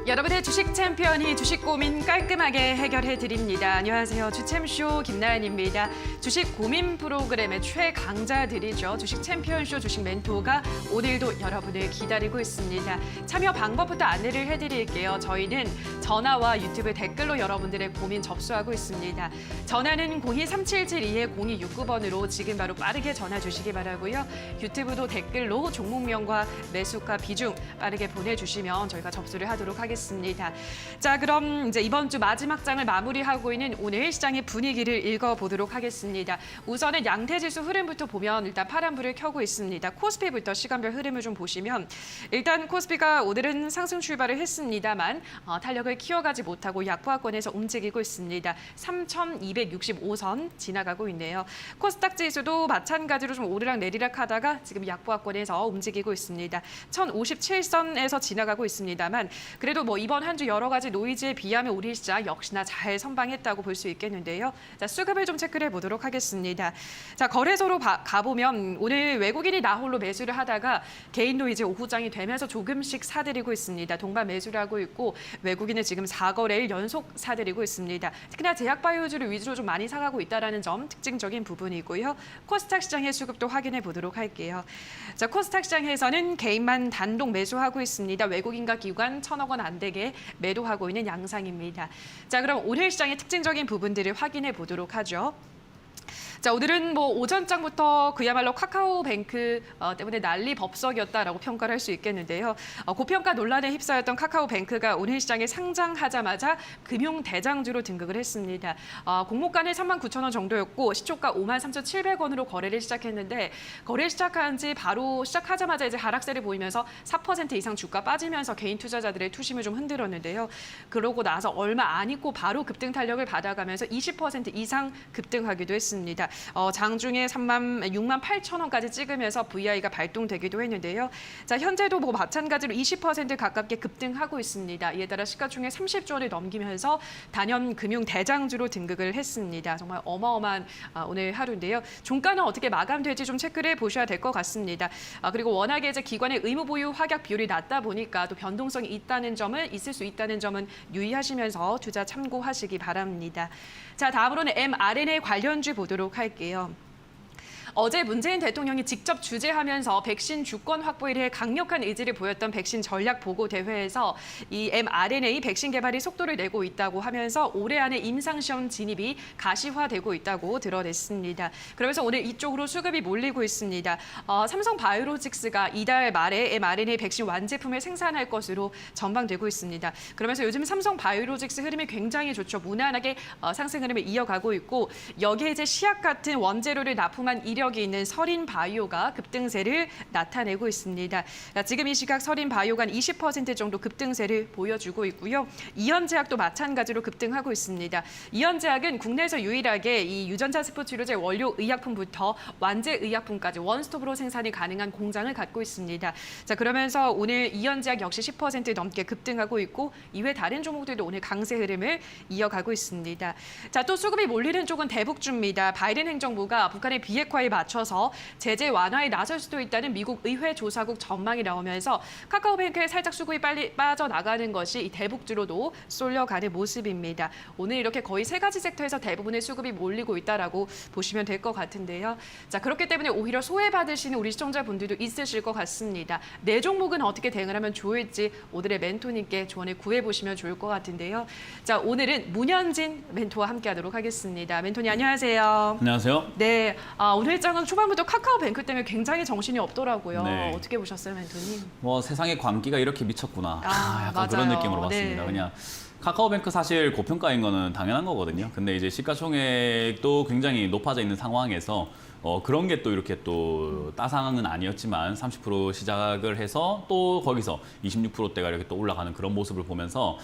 여러분의 주식 챔피언이 주식 고민 깔끔하게 해결해 드립니다. 안녕하세요. 주챔쇼 김나연입니다. 주식 고민 프로그램의 최강자들이죠. 주식 챔피언쇼 주식 멘토가 오늘도 여러분을 기다리고 있습니다. 참여 방법부터 안내를 해드릴게요. 저희는 전화와 유튜브 댓글로 여러분들의 고민 접수하고 있습니다. 전화는 023772-0269번으로 지금 바로 빠르게 전화 주시기 바라고요. 유튜브도 댓글로 종목명과 매수가 비중 빠르게 보내주시면 저희가 접수를 하도록 하겠습니다. 자, 그럼 이제 이번 주 마지막 장을 마무리하고 있는 오늘 시장의 분위기를 읽어보도록 하겠습니다. 우선은 양대지수 흐름부터 보면 일단 파란불을 켜고 있습니다. 코스피부터 시간별 흐름을 좀 보시면 일단 코스피가 오늘은 상승 출발을 했습니다만 탄력을 키워가지 못하고 약보합권에서 움직이고 있습니다. 3,265선 지나가고 있네요. 코스닥 지수도 마찬가지로 좀 오르락 내리락 하다가 지금 약보합권에서 움직이고 있습니다. 1,057선에서 지나가고 있습니다만 그래도 뭐 이번 한 주 여러 가지 노이즈에 비하면 우리 시장 역시나 잘 선방했다고 볼 수 있겠는데요. 자, 수급을 좀 체크를 해보도록 하겠습니다. 자, 거래소로 가보면 오늘 외국인이 나홀로 매수를 하다가 개인 노이즈 오후장이 되면서 조금씩 사들이고 있습니다. 동반 매수를 하고 있고 외국인은 지금 4거래일 연속 사들이고 있습니다. 특히나 제약바이오주를 위주로 좀 많이 사가고 있다는 점 특징적인 부분이고요. 코스닥 시장의 수급도 확인해 보도록 할게요. 자, 코스닥 시장에서는 개인만 단독 매수하고 있습니다. 외국인과 기관 1,000억 원 안 되게 매도하고 있는 양상입니다. 자, 그럼 오늘 시장의 특징적인 부분들을 확인해 보도록 하죠. 자, 오늘은 뭐 오전장부터 그야말로 카카오뱅크 때문에 난리 법석이었다라고 평가를 할 수 있겠는데요. 고평가 논란에 휩싸였던 카카오뱅크가 오늘 시장에 상장하자마자 금융대장주로 등극을 했습니다. 공모가는 39,000원 정도였고 시초가 53,700원으로 거래를 시작했는데 거래 시작한 지 바로 시작하자마자 이제 하락세를 보이면서 4% 이상 주가 빠지면서 개인 투자자들의 투심을 좀 흔들었는데요. 그러고 나서 얼마 안 있고 바로 급등 탄력을 받아가면서 20% 이상 급등하기도 했습니다. 장중에 68,000원까지 찍으면서 VI가 발동되기도 했는데요. 자, 현재도 뭐 마찬가지로 20% 가깝게 급등하고 있습니다. 이에 따라 시가총액 30조 원을 넘기면서 단연 금융 대장주로 등극을 했습니다. 정말 어마어마한 오늘 하루인데요. 종가는 어떻게 마감될지 좀 체크를 해보셔야 될 것 같습니다. 그리고 워낙에 이제 기관의 의무 보유 확약 비율이 낮다 보니까 또 변동성이 있을 수 있다는 점은 유의하시면서 투자 참고하시기 바랍니다. 자, 다음으로는 mRNA 관련주 보도록 할게요. 어제 문재인 대통령이 직접 주재하면서 백신 주권 확보에 대해 강력한 의지를 보였던 백신 전략 보고 대회에서 이 mRNA 백신 개발이 속도를 내고 있다고 하면서 올해 안에 임상시험 진입이 가시화되고 있다고 드러냈습니다. 그러면서 오늘 이쪽으로 수급이 몰리고 있습니다. 삼성바이오로직스가 이달 말에 mRNA 백신 완제품을 생산할 것으로 전망되고 있습니다. 그러면서 요즘 삼성바이오로직스 흐름이 굉장히 좋죠. 무난하게 상승 흐름을 이어가고 있고 여기에 이제 시약 같은 원재료를 납품한 이력이 있는 서린바이오가 급등세를 나타내고 있습니다. 지금 이 시각 서린바이오가 20% 정도 급등세를 보여주고 있고요. 이현제약도 마찬가지로 급등하고 있습니다. 이현제약은 국내에서 유일하게 이 유전자 세포 치료제 원료 의약품부터 완제 의약품까지 원스톱으로 생산이 가능한 공장을 갖고 있습니다. 자, 그러면서 오늘 이현제약 역시 10% 넘게 급등하고 있고 이외 다른 종목들도 오늘 강세 흐름을 이어가고 있습니다. 자, 또 수급이 몰리는 쪽은 대북주입니다. 바이든 행정부가 북한의 비핵화에 맞춰서 제재 완화에 나설 수도 있다는 미국 의회 조사국 전망이 나오면서 카카오뱅크에 살짝 수급이 빨리 빠져나가는 것이 이 대북주로도 쏠려가는 모습입니다. 오늘 이렇게 거의 세 가지 섹터에서 대부분의 수급이 몰리고 있다라고 보시면 될 것 같은데요. 자, 그렇기 때문에 오히려 소외받으시는 우리 시청자분들도 있으실 것 같습니다. 내 종목은 어떻게 대응을 하면 좋을지 오늘의 멘토님께 조언을 구해보시면 좋을 것 같은데요. 자, 오늘은 문현진 멘토와 함께하도록 하겠습니다. 멘토님 안녕하세요. 안녕하세요. 네, 오늘 장은 초반부터 카카오뱅크 때문에 굉장히 정신이 없더라고요. 네. 어떻게 보셨어요, 멘토님? 뭐 세상에 광기가 이렇게 미쳤구나. 약간 맞아요. 그런 느낌으로 봤습니다. 네. 그냥 카카오뱅크 사실 고평가인 거는 당연한 거거든요. 근데 이제 시가총액도 굉장히 높아져 있는 상황에서 그런 게 또 이렇게 또 따상은 아니었지만 30% 시작을 해서 또 거기서 26%대가 이렇게 또 올라가는 그런 모습을 보면서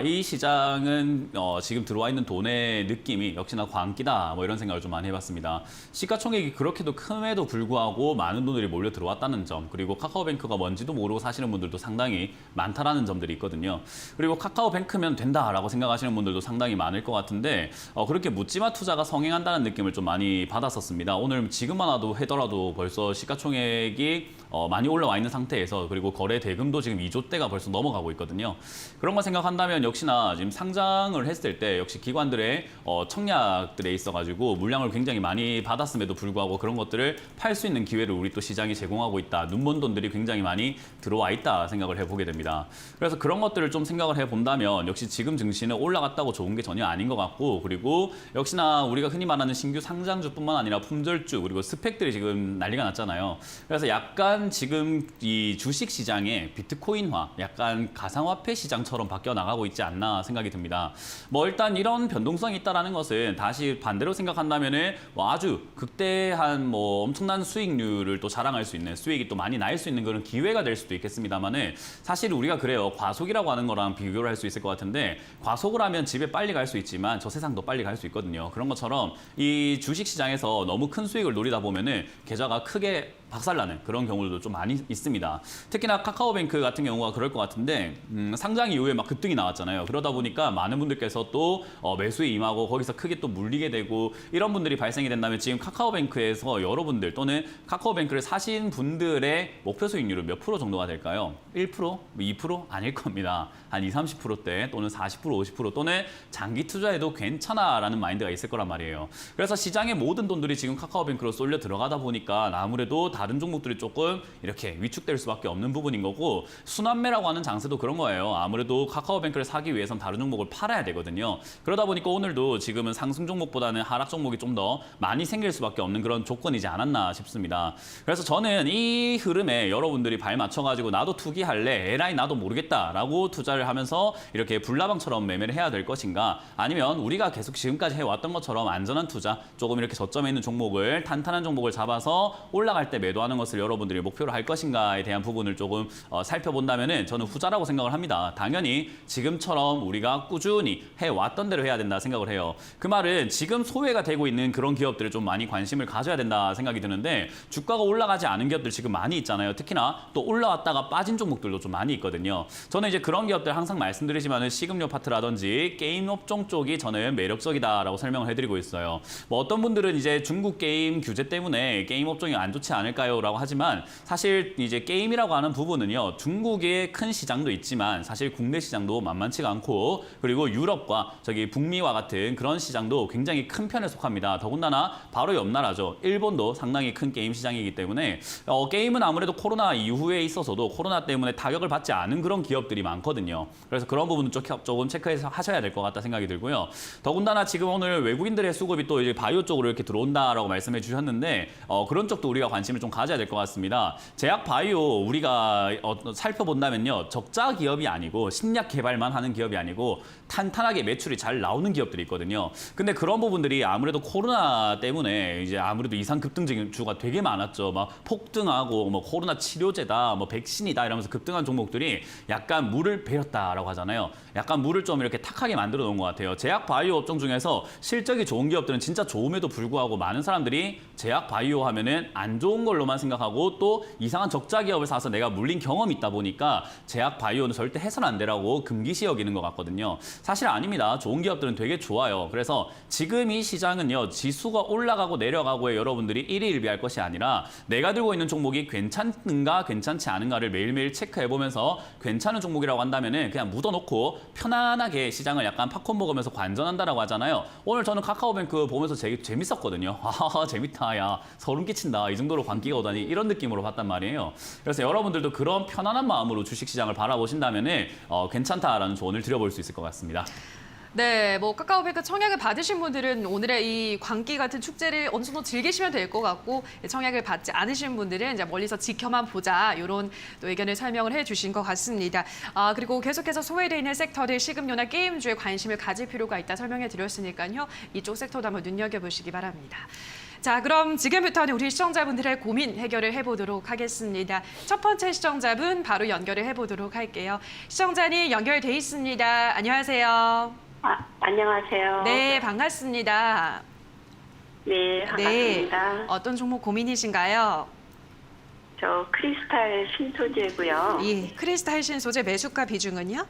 이 시장은 지금 들어와 있는 돈의 느낌이 역시나 광기다 뭐 이런 생각을 좀 많이 해봤습니다. 시가총액이 그렇게도 큼에도 불구하고 많은 돈들이 몰려 들어왔다는 점, 그리고 카카오뱅크가 뭔지도 모르고 사시는 분들도 상당히 많다라는 점들이 있거든요. 그리고 카카오뱅크 크면 된다라고 생각하시는 분들도 상당히 많을 것 같은데 그렇게 묻지마 투자가 성행한다는 느낌을 좀 많이 받았었습니다. 오늘 지금만 하더라도 벌써 시가총액이 많이 올라와 있는 상태에서 그리고 거래 대금도 지금 2조대가 벌써 넘어가고 있거든요. 그런 걸 생각한다면 역시나 지금 상장을 했을 때 역시 기관들의 청약들에 있어가지고 물량을 굉장히 많이 받았음에도 불구하고 그런 것들을 팔 수 있는 기회를 우리 또 시장이 제공하고 있다. 눈먼 돈들이 굉장히 많이 들어와 있다 생각을 해보게 됩니다. 그래서 그런 것들을 좀 생각을 해본다면 역시 지금 증시는 올라갔다고 좋은 게 전혀 아닌 것 같고 그리고 역시나 우리가 흔히 말하는 신규 상장주뿐만 아니라 품절주 그리고 스펙들이 지금 난리가 났잖아요. 그래서 약간 지금 이 주식 시장의 비트코인화, 약간 가상화폐 시장처럼 바뀌어 나가고 있지 않나 생각이 듭니다. 뭐 일단 이런 변동성이 있다라는 것은 다시 반대로 생각한다면은 뭐 아주 극대한 뭐 엄청난 수익률을 또 자랑할 수 있는 수익이 또 많이 날 수 있는 그런 기회가 될 수도 있겠습니다만은 사실 우리가 그래요. 과속이라고 하는 거랑 비교를 할 수 있을 것 같은데 과속을 하면 집에 빨리 갈 수 있지만 저 세상도 빨리 갈 수 있거든요. 그런 것처럼 이 주식 시장에서 너무 큰 수익을 노리다 보면은 계좌가 크게 박살나는 그런 경우도 좀 많이 있습니다. 특히나 카카오뱅크 같은 경우가 그럴 것 같은데 상장 이후에 막 급등이 나왔잖아요. 그러다 보니까 많은 분들께서 또 매수에 임하고 거기서 크게 또 물리게 되고 이런 분들이 발생이 된다면 지금 카카오뱅크에서 여러분들 또는 카카오뱅크를 사신 분들의 목표 수익률은 몇 프로 정도가 될까요? 1%? 2%? 아닐 겁니다. 한 20, 30%대 또는 40%, 50% 또는 장기 투자해도 괜찮아라는 마인드가 있을 거란 말이에요. 그래서 시장의 모든 돈들이 지금 카카오뱅크로 쏠려 들어가다 보니까 아무래도 다른 종목들이 조금 이렇게 위축될 수밖에 없는 부분인 거고 순환매라고 하는 장세도 그런 거예요. 아무래도 카카오뱅크를 사기 위해선 다른 종목을 팔아야 되거든요. 그러다 보니까 오늘도 지금은 상승 종목보다는 하락 종목이 좀 더 많이 생길 수밖에 없는 그런 조건이지 않았나 싶습니다. 그래서 저는 이 흐름에 여러분들이 발 맞춰가지고 나도 투기할래, 에라이 나도 모르겠다라고 투자를 하면서 이렇게 불나방처럼 매매를 해야 될 것인가 아니면 우리가 계속 지금까지 해왔던 것처럼 안전한 투자, 조금 이렇게 저점에 있는 종목을 탄탄한 종목을 잡아서 올라갈 때 매도하는 것을 여러분들이 목표로 할 것인가에 대한 부분을 조금 살펴본다면은 저는 후자라고 생각을 합니다. 당연히 지금처럼 우리가 꾸준히 해왔던 대로 해야 된다 생각을 해요. 그 말은 지금 소외가 되고 있는 그런 기업들을 좀 많이 관심을 가져야 된다 생각이 드는데 주가가 올라가지 않은 기업들 지금 많이 있잖아요. 특히나 또 올라왔다가 빠진 종목들도 좀 많이 있거든요. 저는 이제 그런 기업들 항상 말씀드리지만은 식음료 파트라든지 게임 업종 쪽이 저는 매력적이다라고 설명을 해드리고 있어요. 뭐 어떤 분들은 이제 중국 게임 규제 때문에 게임 업종이 안 좋지 않을까요? 라고 하지만 사실 이제 게임이라고 하는 부분은요. 중국의 큰 시장도 있지만 사실 국내 시장도 만만치가 않고 그리고 유럽과 저기 북미와 같은 그런 시장도 굉장히 큰 편에 속합니다. 더군다나 바로 옆 나라죠. 일본도 상당히 큰 게임 시장이기 때문에 게임은 아무래도 코로나 이후에 있어서도 코로나 때문에 타격을 받지 않은 그런 기업들이 많거든요. 그래서 그런 부분은 조금 체크해서 하셔야 될 것 같다 생각이 들고요. 더군다나 지금 오늘 외국인들의 수급이 또 이제 바이오 쪽으로 이렇게 들어온다라고 말씀해 주셨는데 그런 쪽도 우리가 관심을 좀 가져야 될 것 같습니다. 제약 바이오 우리가 살펴본다면요. 적자 기업이 아니고 신약 개발만 하는 기업이 아니고 탄탄하게 매출이 잘 나오는 기업들이 있거든요. 근데 그런 부분들이 아무래도 코로나 때문에 이제 아무래도 이상 급등주가 되게 많았죠. 막 폭등하고 뭐 코로나 치료제다, 뭐 백신이다 이러면서 급등한 종목들이 약간 물을 베렸다라고 하잖아요. 약간 물을 좀 이렇게 탁하게 만들어 놓은 것 같아요. 제약 바이오 업종 중에서 실적이 좋은 기업들은 진짜 좋음에도 불구하고 많은 사람들이 제약 바이오 하면은 안 좋은 걸로만 생각하고 또 이상한 적자 기업을 사서 내가 물린 경험이 있다 보니까 제약 바이오는 절대 해서는 안 되라고 금기시 여기는 것 같거든요. 사실 아닙니다. 좋은 기업들은 되게 좋아요. 그래서 지금 이 시장은요. 지수가 올라가고 내려가고에 여러분들이 일희일비할 것이 아니라 내가 들고 있는 종목이 괜찮은가 괜찮지 않은가를 매일매일 체크해보면서 괜찮은 종목이라고 한다면은 그냥 묻어놓고 편안하게 시장을 약간 팝콘 먹으면서 관전한다라고 하잖아요. 오늘 저는 카카오뱅크 보면서 재밌었거든요. 아 재밌다. 야 소름 끼친다. 이 정도로 광기가 오다니 이런 느낌으로 봤단 말이에요. 그래서 여러분들도 그런 편안한 마음으로 주식시장을 바라보신다면은 괜찮다라는 조언을 드려볼 수 있을 것 같습니다. 네, 뭐 카카오뱅크 청약을 받으신 분들은 오늘의 이 광기 같은 축제를 어느 정도 즐기시면 될 것 같고 청약을 받지 않으신 분들은 이제 멀리서 지켜만 보자 이런 또 의견을 설명을 해주신 것 같습니다. 그리고 계속해서 소외되어 있는 섹터들 식음료나 게임주에 관심을 가질 필요가 있다 설명해 드렸으니까요. 이쪽 섹터도 한번 눈여겨보시기 바랍니다. 자, 그럼 지금부터는 우리 시청자분들의 고민 해결을 해보도록 하겠습니다. 첫 번째 시청자분 바로 연결을 해보도록 할게요. 시청자님 연결돼 있습니다. 안녕하세요. 안녕하세요. 네, 반갑습니다. 네, 반갑습니다. 네, 어떤 종목 고민이신가요? 저 크리스탈 신소재고요. 예, 크리스탈 신소재 매수가 비중은요?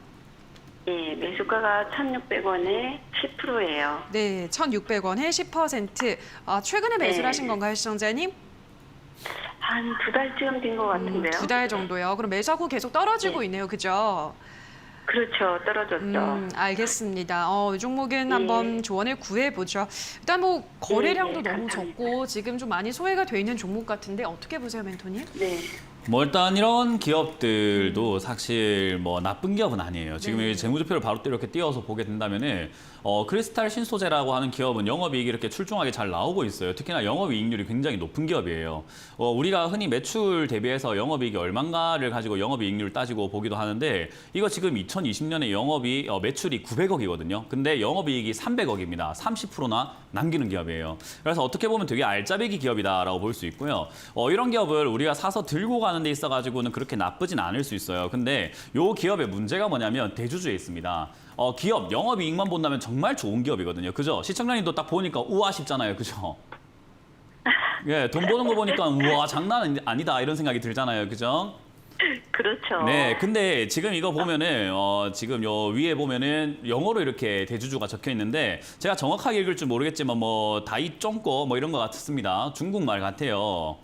예, 매수가가 1,600원에 10%예요. 네, 1,600원에 10%. 최근에 매수를 네. 하신 건가요, 시청자님? 한 2달쯤 된 것 같은데요. 2달 정도요. 그럼 매수하고 계속 떨어지고 네. 있네요, 그죠? 그렇죠. 떨어졌죠. 알겠습니다. 이 종목은 예. 한번 조언을 구해보죠. 일단 뭐 거래량도 네, 너무 감사합니다. 적고 지금 좀 많이 소외가 돼 있는 종목 같은데 어떻게 보세요, 멘토님? 네. 뭐 일단 이런 기업들도 사실 뭐 나쁜 기업은 아니에요. 지금 네. 이 재무제표를 바로 또 이렇게 띄워서 보게 된다면은 크리스탈 신소재라고 하는 기업은 영업이익이 이렇게 출중하게 잘 나오고 있어요. 특히나 영업이익률이 굉장히 높은 기업이에요. 우리가 흔히 매출 대비해서 영업이익이 얼마인가를 가지고 영업이익률을 따지고 보기도 하는데 이거 지금 2020년에 매출이 900억이거든요. 근데 영업이익이 300억입니다. 30%나 남기는 기업이에요. 그래서 어떻게 보면 되게 알짜배기 기업이다라고 볼 수 있고요. 이런 기업을 우리가 사서 들고 가는 데 있어가지고는 그렇게 나쁘진 않을 수 있어요. 근데 요 기업의 문제가 뭐냐면 대주주에 있습니다. 기업 영업이익만 본다면 정말 좋은 기업이거든요. 그죠? 시청자님도 딱 보니까 우와 싶잖아요. 그죠? 예, 돈 버는 거 보니까 우와 장난 아니다 이런 생각이 들잖아요. 그죠? 그렇죠. 네, 근데 지금 이거 보면은 지금 요 위에 보면은 영어로 이렇게 대주주가 적혀 있는데 제가 정확하게 읽을 줄 모르겠지만 뭐 다이쫑꼬 뭐 이런 것 같습니다. 중국말 같아요.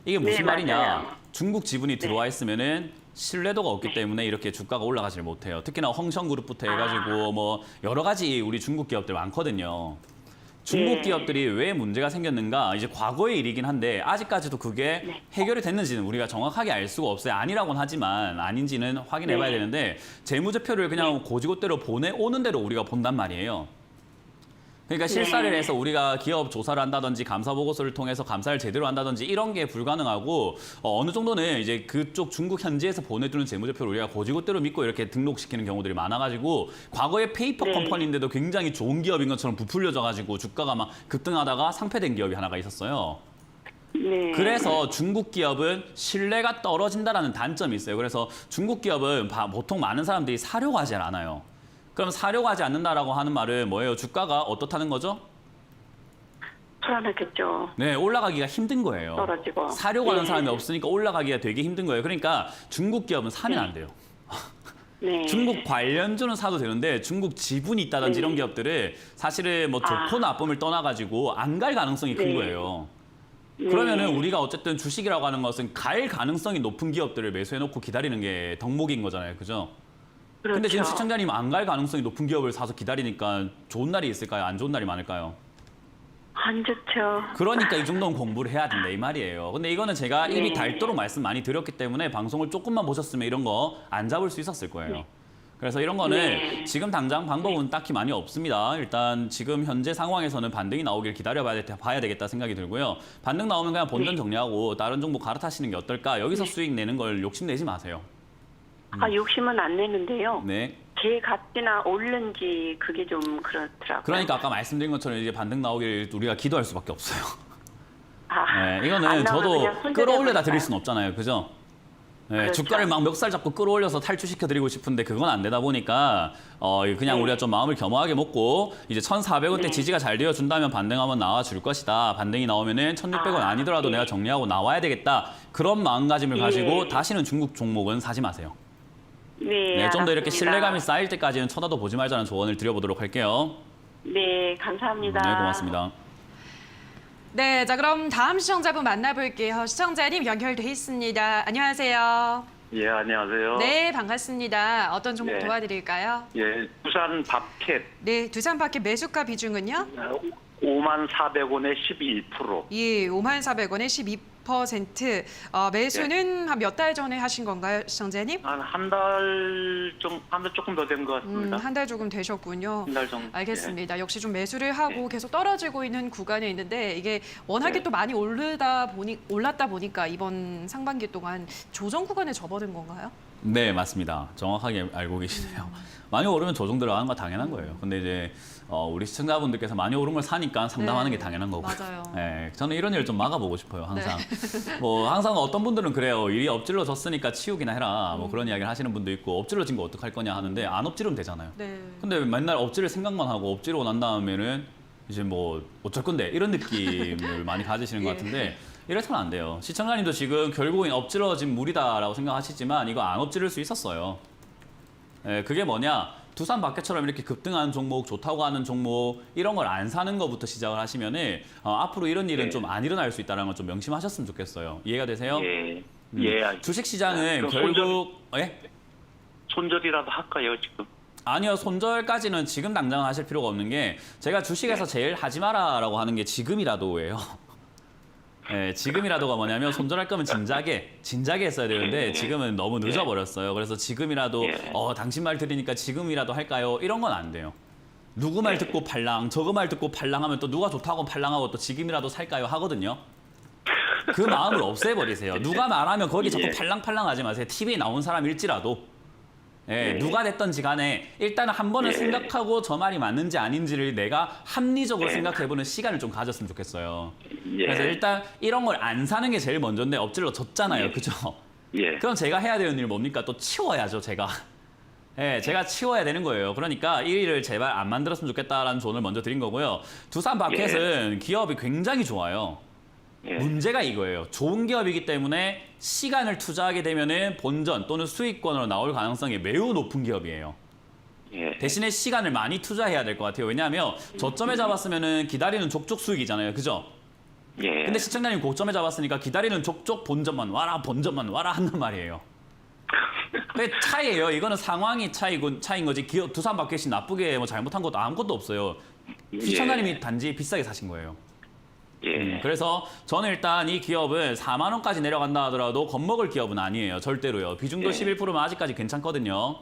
이게 무슨 네, 말이냐? 맞아요. 중국 지분이 들어와 있으면은 신뢰도가 없기 때문에 이렇게 주가가 올라가질 못해요. 특히나 헝성그룹부터 해가지고 뭐 여러 가지 우리 중국 기업들 많거든요. 중국 네. 기업들이 왜 문제가 생겼는가 이제 과거의 일이긴 한데 아직까지도 그게 네. 해결이 됐는지는 우리가 정확하게 알 수가 없어요. 아니라고는 하지만 아닌지는 확인해 봐야 네. 되는데 재무제표를 그냥 고지고대로 보내오는 대로 우리가 본단 말이에요. 그러니까 실사를 네. 해서 우리가 기업 조사를 한다든지 감사 보고서를 통해서 감사를 제대로 한다든지 이런 게 불가능하고 어느 정도는 이제 그쪽 중국 현지에서 보내주는 재무제표를 우리가 고지고대로 믿고 이렇게 등록시키는 경우들이 많아가지고 과거에 페이퍼 네. 컴퍼니인데도 굉장히 좋은 기업인 것처럼 부풀려져가지고 주가가 막 급등하다가 상폐된 기업이 하나가 있었어요. 네. 그래서 중국 기업은 신뢰가 떨어진다라는 단점이 있어요. 그래서 중국 기업은 보통 많은 사람들이 사려고 하지 않아요. 그럼 사려고 하지 않는다라고 하는 말은 뭐예요? 주가가 어떻다는 거죠? 불안하겠죠. 네, 올라가기가 힘든 거예요. 떨어지고. 사려고 하는 네. 사람이 없으니까 올라가기가 되게 힘든 거예요. 그러니까 중국 기업은 사면 안 돼요. 네. 중국 관련주는 사도 되는데 중국 지분이 있다든지 이런 기업들은 사실은 뭐 좋고 나쁨을 떠나가지고 안 갈 가능성이 큰 네. 거예요. 네. 그러면은 우리가 어쨌든 주식이라고 하는 것은 갈 가능성이 높은 기업들을 매수해놓고 기다리는 게 덕목인 거잖아요. 그죠? 그렇죠. 근데 지금 시청자님 안 갈 가능성이 높은 기업을 사서 기다리니까 좋은 날이 있을까요? 안 좋은 날이 많을까요? 안 좋죠. 그러니까 이 정도는 공부를 해야 된다 이 말이에요. 근데 이거는 제가 입이 네. 닳도록 말씀 많이 드렸기 때문에 방송을 조금만 보셨으면 이런 거 안 잡을 수 있었을 거예요. 그래서 이런 거는 네. 지금 당장 방법은 딱히 많이 없습니다. 일단 지금 현재 상황에서는 반등이 나오길 봐야 되겠다 생각이 들고요. 반등 나오면 그냥 본전 정리하고 다른 종목 갈아타시는 게 어떨까? 여기서 수익 내는 걸 욕심내지 마세요. 욕심은 안 내는데요. 네. 제 값이나 오르는지 그게 좀 그렇더라고요. 그러니까 아까 말씀드린 것처럼 이제 반등 나오길 우리가 기도할 수밖에 없어요. 네, 안 이거는 나오면 저도 그냥 손절해 끌어올려다 버릴까요? 드릴 수는 없잖아요. 그죠? 네, 그렇죠. 주가를 막 멱살 잡고 끌어올려서 탈출시켜 드리고 싶은데 그건 안 되다 보니까 그냥 네. 우리가 좀 마음을 겸허하게 먹고 이제 1,400원대 네. 지지가 잘 되어 준다면 반등 한번 나와 줄 것이다. 반등이 나오면은 1,600원 아니더라도 네. 내가 정리하고 나와야 되겠다. 그런 마음가짐을 네. 가지고 다시는 중국 종목은 사지 마세요. 네, 좀 더 이렇게 알았습니다. 신뢰감이 쌓일 때까지는 쳐다도 보지 말자는 조언을 드려보도록 할게요. 네, 감사합니다. 네, 고맙습니다. 네, 자 그럼 다음 시청자분 만나볼게요. 시청자님 연결돼 있습니다. 안녕하세요. 예, 안녕하세요. 네, 반갑습니다. 어떤 종목 예. 도와드릴까요? 예, 부산 밥캣 네, 두산파켓 매수가 비중은요? 54,000원에 11%. 예, 54,000원에 12%. 매수는 한 몇 달 전에 하신 건가요, 시청자님? 한 달 조금 더 된 것 같습니다. 한 달 조금 되셨군요. 한 달 정도. 알겠습니다. 역시 좀 매수를 하고 계속 떨어지고 있는 구간에 있는데 이게 워낙에 네. 또 많이 올랐다 보니까 이번 상반기 동안 조정 구간에 접어든 건가요? 네, 맞습니다. 정확하게 알고 계시네요. 많이 오르면 조정 들어가는 거 당연한 거예요. 근데 이제 우리 시청자분들께서 많이 오른 걸 사니까 상담하는 네, 게 당연한 거고요. 맞아요. 네, 저는 이런 일을 좀 막아보고 싶어요, 항상. 네. 뭐 항상 어떤 분들은 그래요. 일이 엎질러졌으니까 치우기나 해라. 뭐 그런 이야기를 하시는 분도 있고 엎질러진 거 어떡할 거냐 하는데 안 엎지르면 되잖아요. 네. 근데 맨날 엎지를 생각만 하고 엎지르고 난 다음에는 이제 뭐 어쩔 건데 이런 느낌을 많이 가지시는 것 예. 같은데 이래서는 안 돼요. 시청자님도 지금 결국엔 엎질러진 물이다라고 생각하시지만 이거 안 엎지를 수 있었어요. 그게 뭐냐? 두산 바켓처럼 이렇게 급등하는 종목, 좋다고 하는 종목 이런 걸 안 사는 것부터 시작을 하시면은 앞으로 이런 일은 예. 좀 안 일어날 수 있다는 걸 좀 명심하셨으면 좋겠어요. 이해가 되세요? 예. 예. 알겠습니다. 주식 시장은 그럼 결국 예? 손절이라도 할까요, 지금? 아니요, 손절까지는 지금 당장 하실 필요가 없는 게 제가 주식에서 제일 하지 마라라고 하는 게 지금이라도예요. 네, 지금이라도가 뭐냐면 손절할 거면 진작에 했어야 되는데 지금은 너무 늦어버렸어요. 그래서 지금이라도 당신 말 들으니까 지금이라도 할까요? 이런 건 안 돼요. 누구 말 듣고 팔랑, 저거 말 듣고 팔랑 하면 또 누가 좋다고 팔랑하고 또 지금이라도 살까요? 하거든요. 그 마음을 없애버리세요. 누가 말하면 거기 자꾸 팔랑팔랑 하지 마세요. TV에 나온 사람일지라도. 예, 누가 됐던지 간에 일단은 한 번은 생각하고 저 말이 맞는지 아닌지를 내가 합리적으로 생각해보는 시간을 좀 가졌으면 좋겠어요. 그래서 일단 이런 걸 안 사는 게 제일 먼저인데 엎질러 졌잖아요. 그죠? 예. 그럼 제가 해야 되는 일 뭡니까? 또 치워야죠, 제가. 예, 제가 치워야 되는 거예요. 그러니까 이 일을 제발 안 만들었으면 좋겠다라는 조언을 먼저 드린 거고요. 두산 바켓은 기업이 굉장히 좋아요. 문제가 이거예요. 좋은 기업이기 때문에 시간을 투자하게 되면은 본전 또는 수익권으로 나올 가능성이 매우 높은 기업이에요. 대신에 시간을 많이 투자해야 될 것 같아요. 왜냐하면 저점에 잡았으면은 기다리는 족족 수익이잖아요. 그죠? 근데 시청자님 고점에 잡았으니까 기다리는 족족 본전만 와라 한단 말이에요. 그 차이예요. 이거는 상황이 차이인 거지. 기업 두산 바켓이 나쁘게 뭐 잘못한 것도 아무것도 없어요. 시청자님이 단지 비싸게 사신 거예요. 그래서 저는 일단 이 기업은 4만 원까지 내려간다 하더라도 겁먹을 기업은 아니에요. 절대로요. 비중도 11%면 아직까지 괜찮거든요.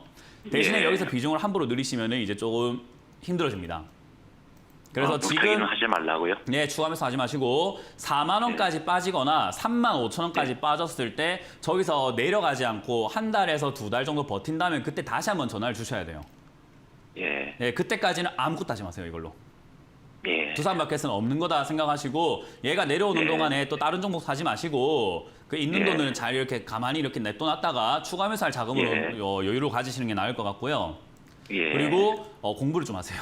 대신에 여기서 비중을 함부로 늘리시면 이제 조금 힘들어집니다. 그래서 지금 하지 말라고요? 네, 추가하면서 하지 마시고 4만 원까지 빠지거나 3만 5천 원까지 빠졌을 때 저기서 내려가지 않고 한 달에서 두 달 정도 버틴다면 그때 다시 한번 전화를 주셔야 돼요. 네, 그때까지는 아무것도 하지 마세요, 이걸로. 두산 마켓은 없는 거다 생각하시고 얘가 내려오는 동안에 또 다른 종목 사지 마시고 그 있는 돈을 잘 이렇게 가만히 이렇게 냅둬놨다가 추가하면서 할 자금으로 여유를 가지시는 게 나을 것 같고요. 그리고 공부를 좀 하세요.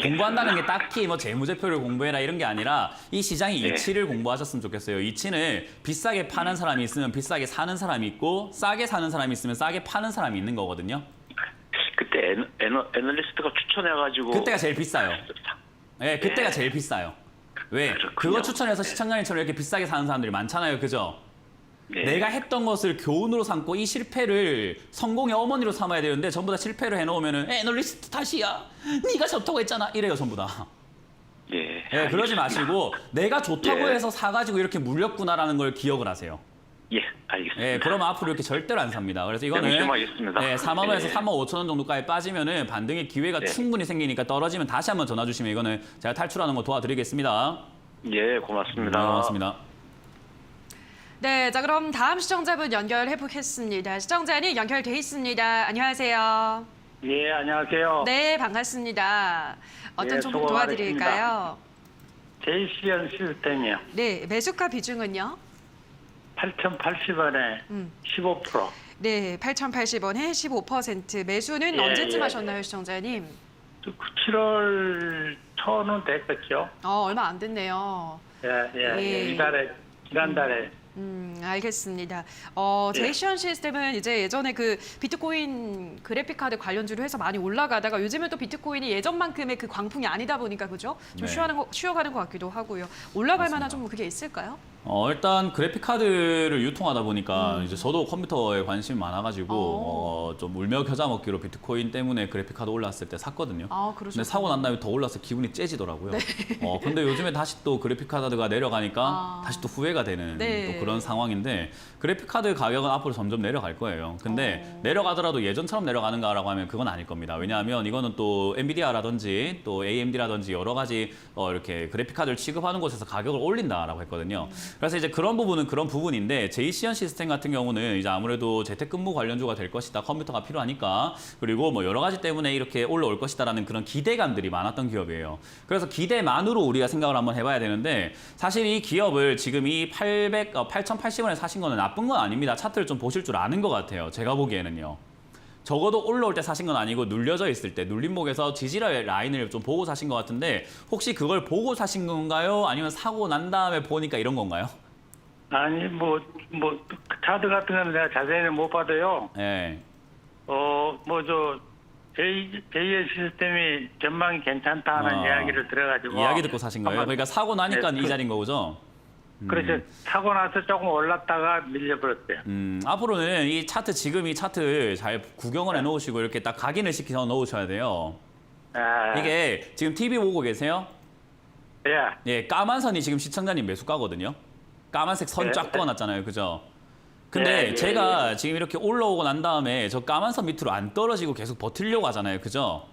공부한다는 게 딱히 뭐 재무제표를 공부해라 이런 게 아니라 이 시장의 이치를 공부하셨으면 좋겠어요. 이치는 비싸게 파는 사람이 있으면 비싸게 사는 사람이 있고 싸게 사는 사람이 있으면 싸게 파는 사람이 있는 거거든요. 그때 애널리스트가 추천해가지고 그때가 제일 비싸요. 네, 그때가 제일 비싸요. 왜? 그거 추천해서 시청자님처럼 이렇게 비싸게 사는 사람들이 많잖아요. 그죠? 내가 했던 것을 교훈으로 삼고 이 실패를 성공의 어머니로 삼아야 되는데 전부 다 실패를 해놓으면은 애널리스트 탓이야. 네가 좋다고 했잖아. 이래요, 전부 다. 그러지 마시고 내가 좋다고 해서 사가지고 이렇게 물렸구나라는 걸 기억을 하세요. 알겠습니다. 그러면 앞으로 이렇게 절대로 안 삽니다. 그래서 이거는 4만 원에서 3만 5천 원 정도까지 빠지면은 반등의 기회가 충분히 생기니까 떨어지면 다시 한번 전화 주시면 이거는 제가 탈출하는 거 도와드리겠습니다. 고맙습니다. 네, 고맙습니다. 네, 자 그럼 다음 시청자분 연결해 보겠습니다. 시청자님 연결돼 있습니다. 안녕하세요. 안녕하세요. 네, 반갑습니다. 어떤 종목 수고 도와드릴까요? 제이시언 시스템이요. 네, 매수가 비중은요? 8,080원에 15%. 네, 8,080원에 15%. 매수는 언제쯤 하셨나요, 시청자님? 7월 초는 됐겠죠. 얼마 안 됐네요. 지난달에. 알겠습니다. 제이시언 시스템은 이제 예전에 그 비트코인 그래픽카드 관련주로 해서 많이 올라가다가 요즘은 또 비트코인이 예전만큼의 그 광풍이 아니다 보니까 그죠? 좀 쉬어가는 것 같기도 하고요. 올라갈 만한 좀 그게 있을까요? 일단 그래픽 카드를 유통하다 보니까 이제 저도 컴퓨터에 관심이 많아가지고 좀 울며 겨자 먹기로 비트코인 때문에 그래픽 카드 올랐을 때 샀거든요. 근데 사고 난 다음에 더 올라서 기분이 째지더라고요. 근데 요즘에 다시 또 그래픽 카드가 내려가니까 다시 또 후회가 되는 또 그런 상황인데 그래픽 카드 가격은 앞으로 점점 내려갈 거예요. 근데 내려가더라도 예전처럼 내려가는가라고 하면 그건 아닐 겁니다. 왜냐하면 이거는 또 엔비디아라든지 또 AMD라든지 여러 가지 이렇게 그래픽 카드를 취급하는 곳에서 가격을 올린다라고 했거든요. 그래서 이제 그런 부분은 그런 부분인데 제이시언 시스템 같은 경우는 이제 아무래도 재택근무 관련주가 될 것이다. 컴퓨터가 필요하니까. 그리고 뭐 여러 가지 때문에 이렇게 올라올 것이다라는 그런 기대감들이 많았던 기업이에요. 그래서 기대만으로 우리가 생각을 한번 해봐야 되는데 사실 이 기업을 지금 이 8,080원에 사신 거는 나쁜 건 아닙니다. 차트를 좀 보실 줄 아는 것 같아요. 제가 보기에는요. 적어도 올라올 때 사신 건 아니고 눌려져 있을 때 눌림목에서 지지의 라인을 좀 보고 사신 것 같은데 혹시 그걸 보고 사신 건가요? 아니면 사고 난 다음에 보니까 이런 건가요? 아니 차트 같은 거는 내가 자세히는 못 받아요. JS 시스템이 전망이 괜찮다는 이야기를 들어가지고 이야기 듣고 사신 거예요? 한번- 그러니까 사고 나니까 네, 이 자리인 거죠? 그래서 사고 나서 조금 올랐다가 밀려버렸어요. 앞으로는 이 차트, 지금 이 차트 잘 구경을 해놓으시고 이렇게 딱 각인을 시켜서 넣으셔야 돼요. 예. 이게 지금 TV 보고 계세요? 예. 예, 까만 선이 지금 시청자님 매수가거든요. 까만색 선 네. 쫙 그어놨잖아요, 그죠? 근데 예, 제가 지금 이렇게 올라오고 난 다음에 저 까만 선 밑으로 안 떨어지고 계속 버티려고 하잖아요, 그죠?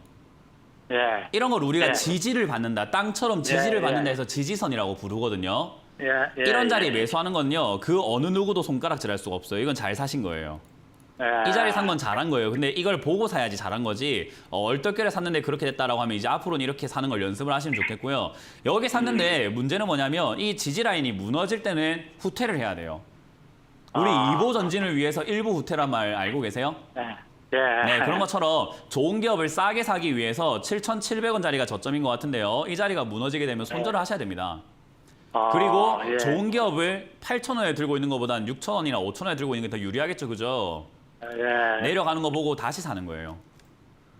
예. 이런 걸 우리가 예. 지지를 받는다, 땅처럼 지지를 예, 받는다 예. 해서 지지선이라고 부르거든요. 예. 예. 이런 자리에 예. 매수하는 건요, 그 어느 누구도 손가락질할 수가 없어요. 이건 잘 사신 거예요. 예. 이 자리 산 건 잘한 거예요. 근데 이걸 보고 사야지 잘한 거지. 얼떨결에 샀는데 그렇게 됐다라고 하면 이제 앞으로는 이렇게 사는 걸 연습을 하시면 좋겠고요. 여기 샀는데 문제는 뭐냐면 이 지지 라인이 무너질 때는 후퇴를 해야 돼요. 우리 2보 전진을 위해서 1보 후퇴란 말 알고 계세요? 예. 예. 네, 그런 것처럼 좋은 기업을 싸게 사기 위해서 7,700원 자리가 저점인 것 같은데요. 이 자리가 무너지게 되면 손절을 하셔야 됩니다. 그리고 예. 좋은 기업을 8,000원에 들고 있는 것보다는 6,000원이나 5,000원에 들고 있는 게 더 유리하겠죠, 그죠? 예. 내려가는 거 보고 다시 사는 거예요.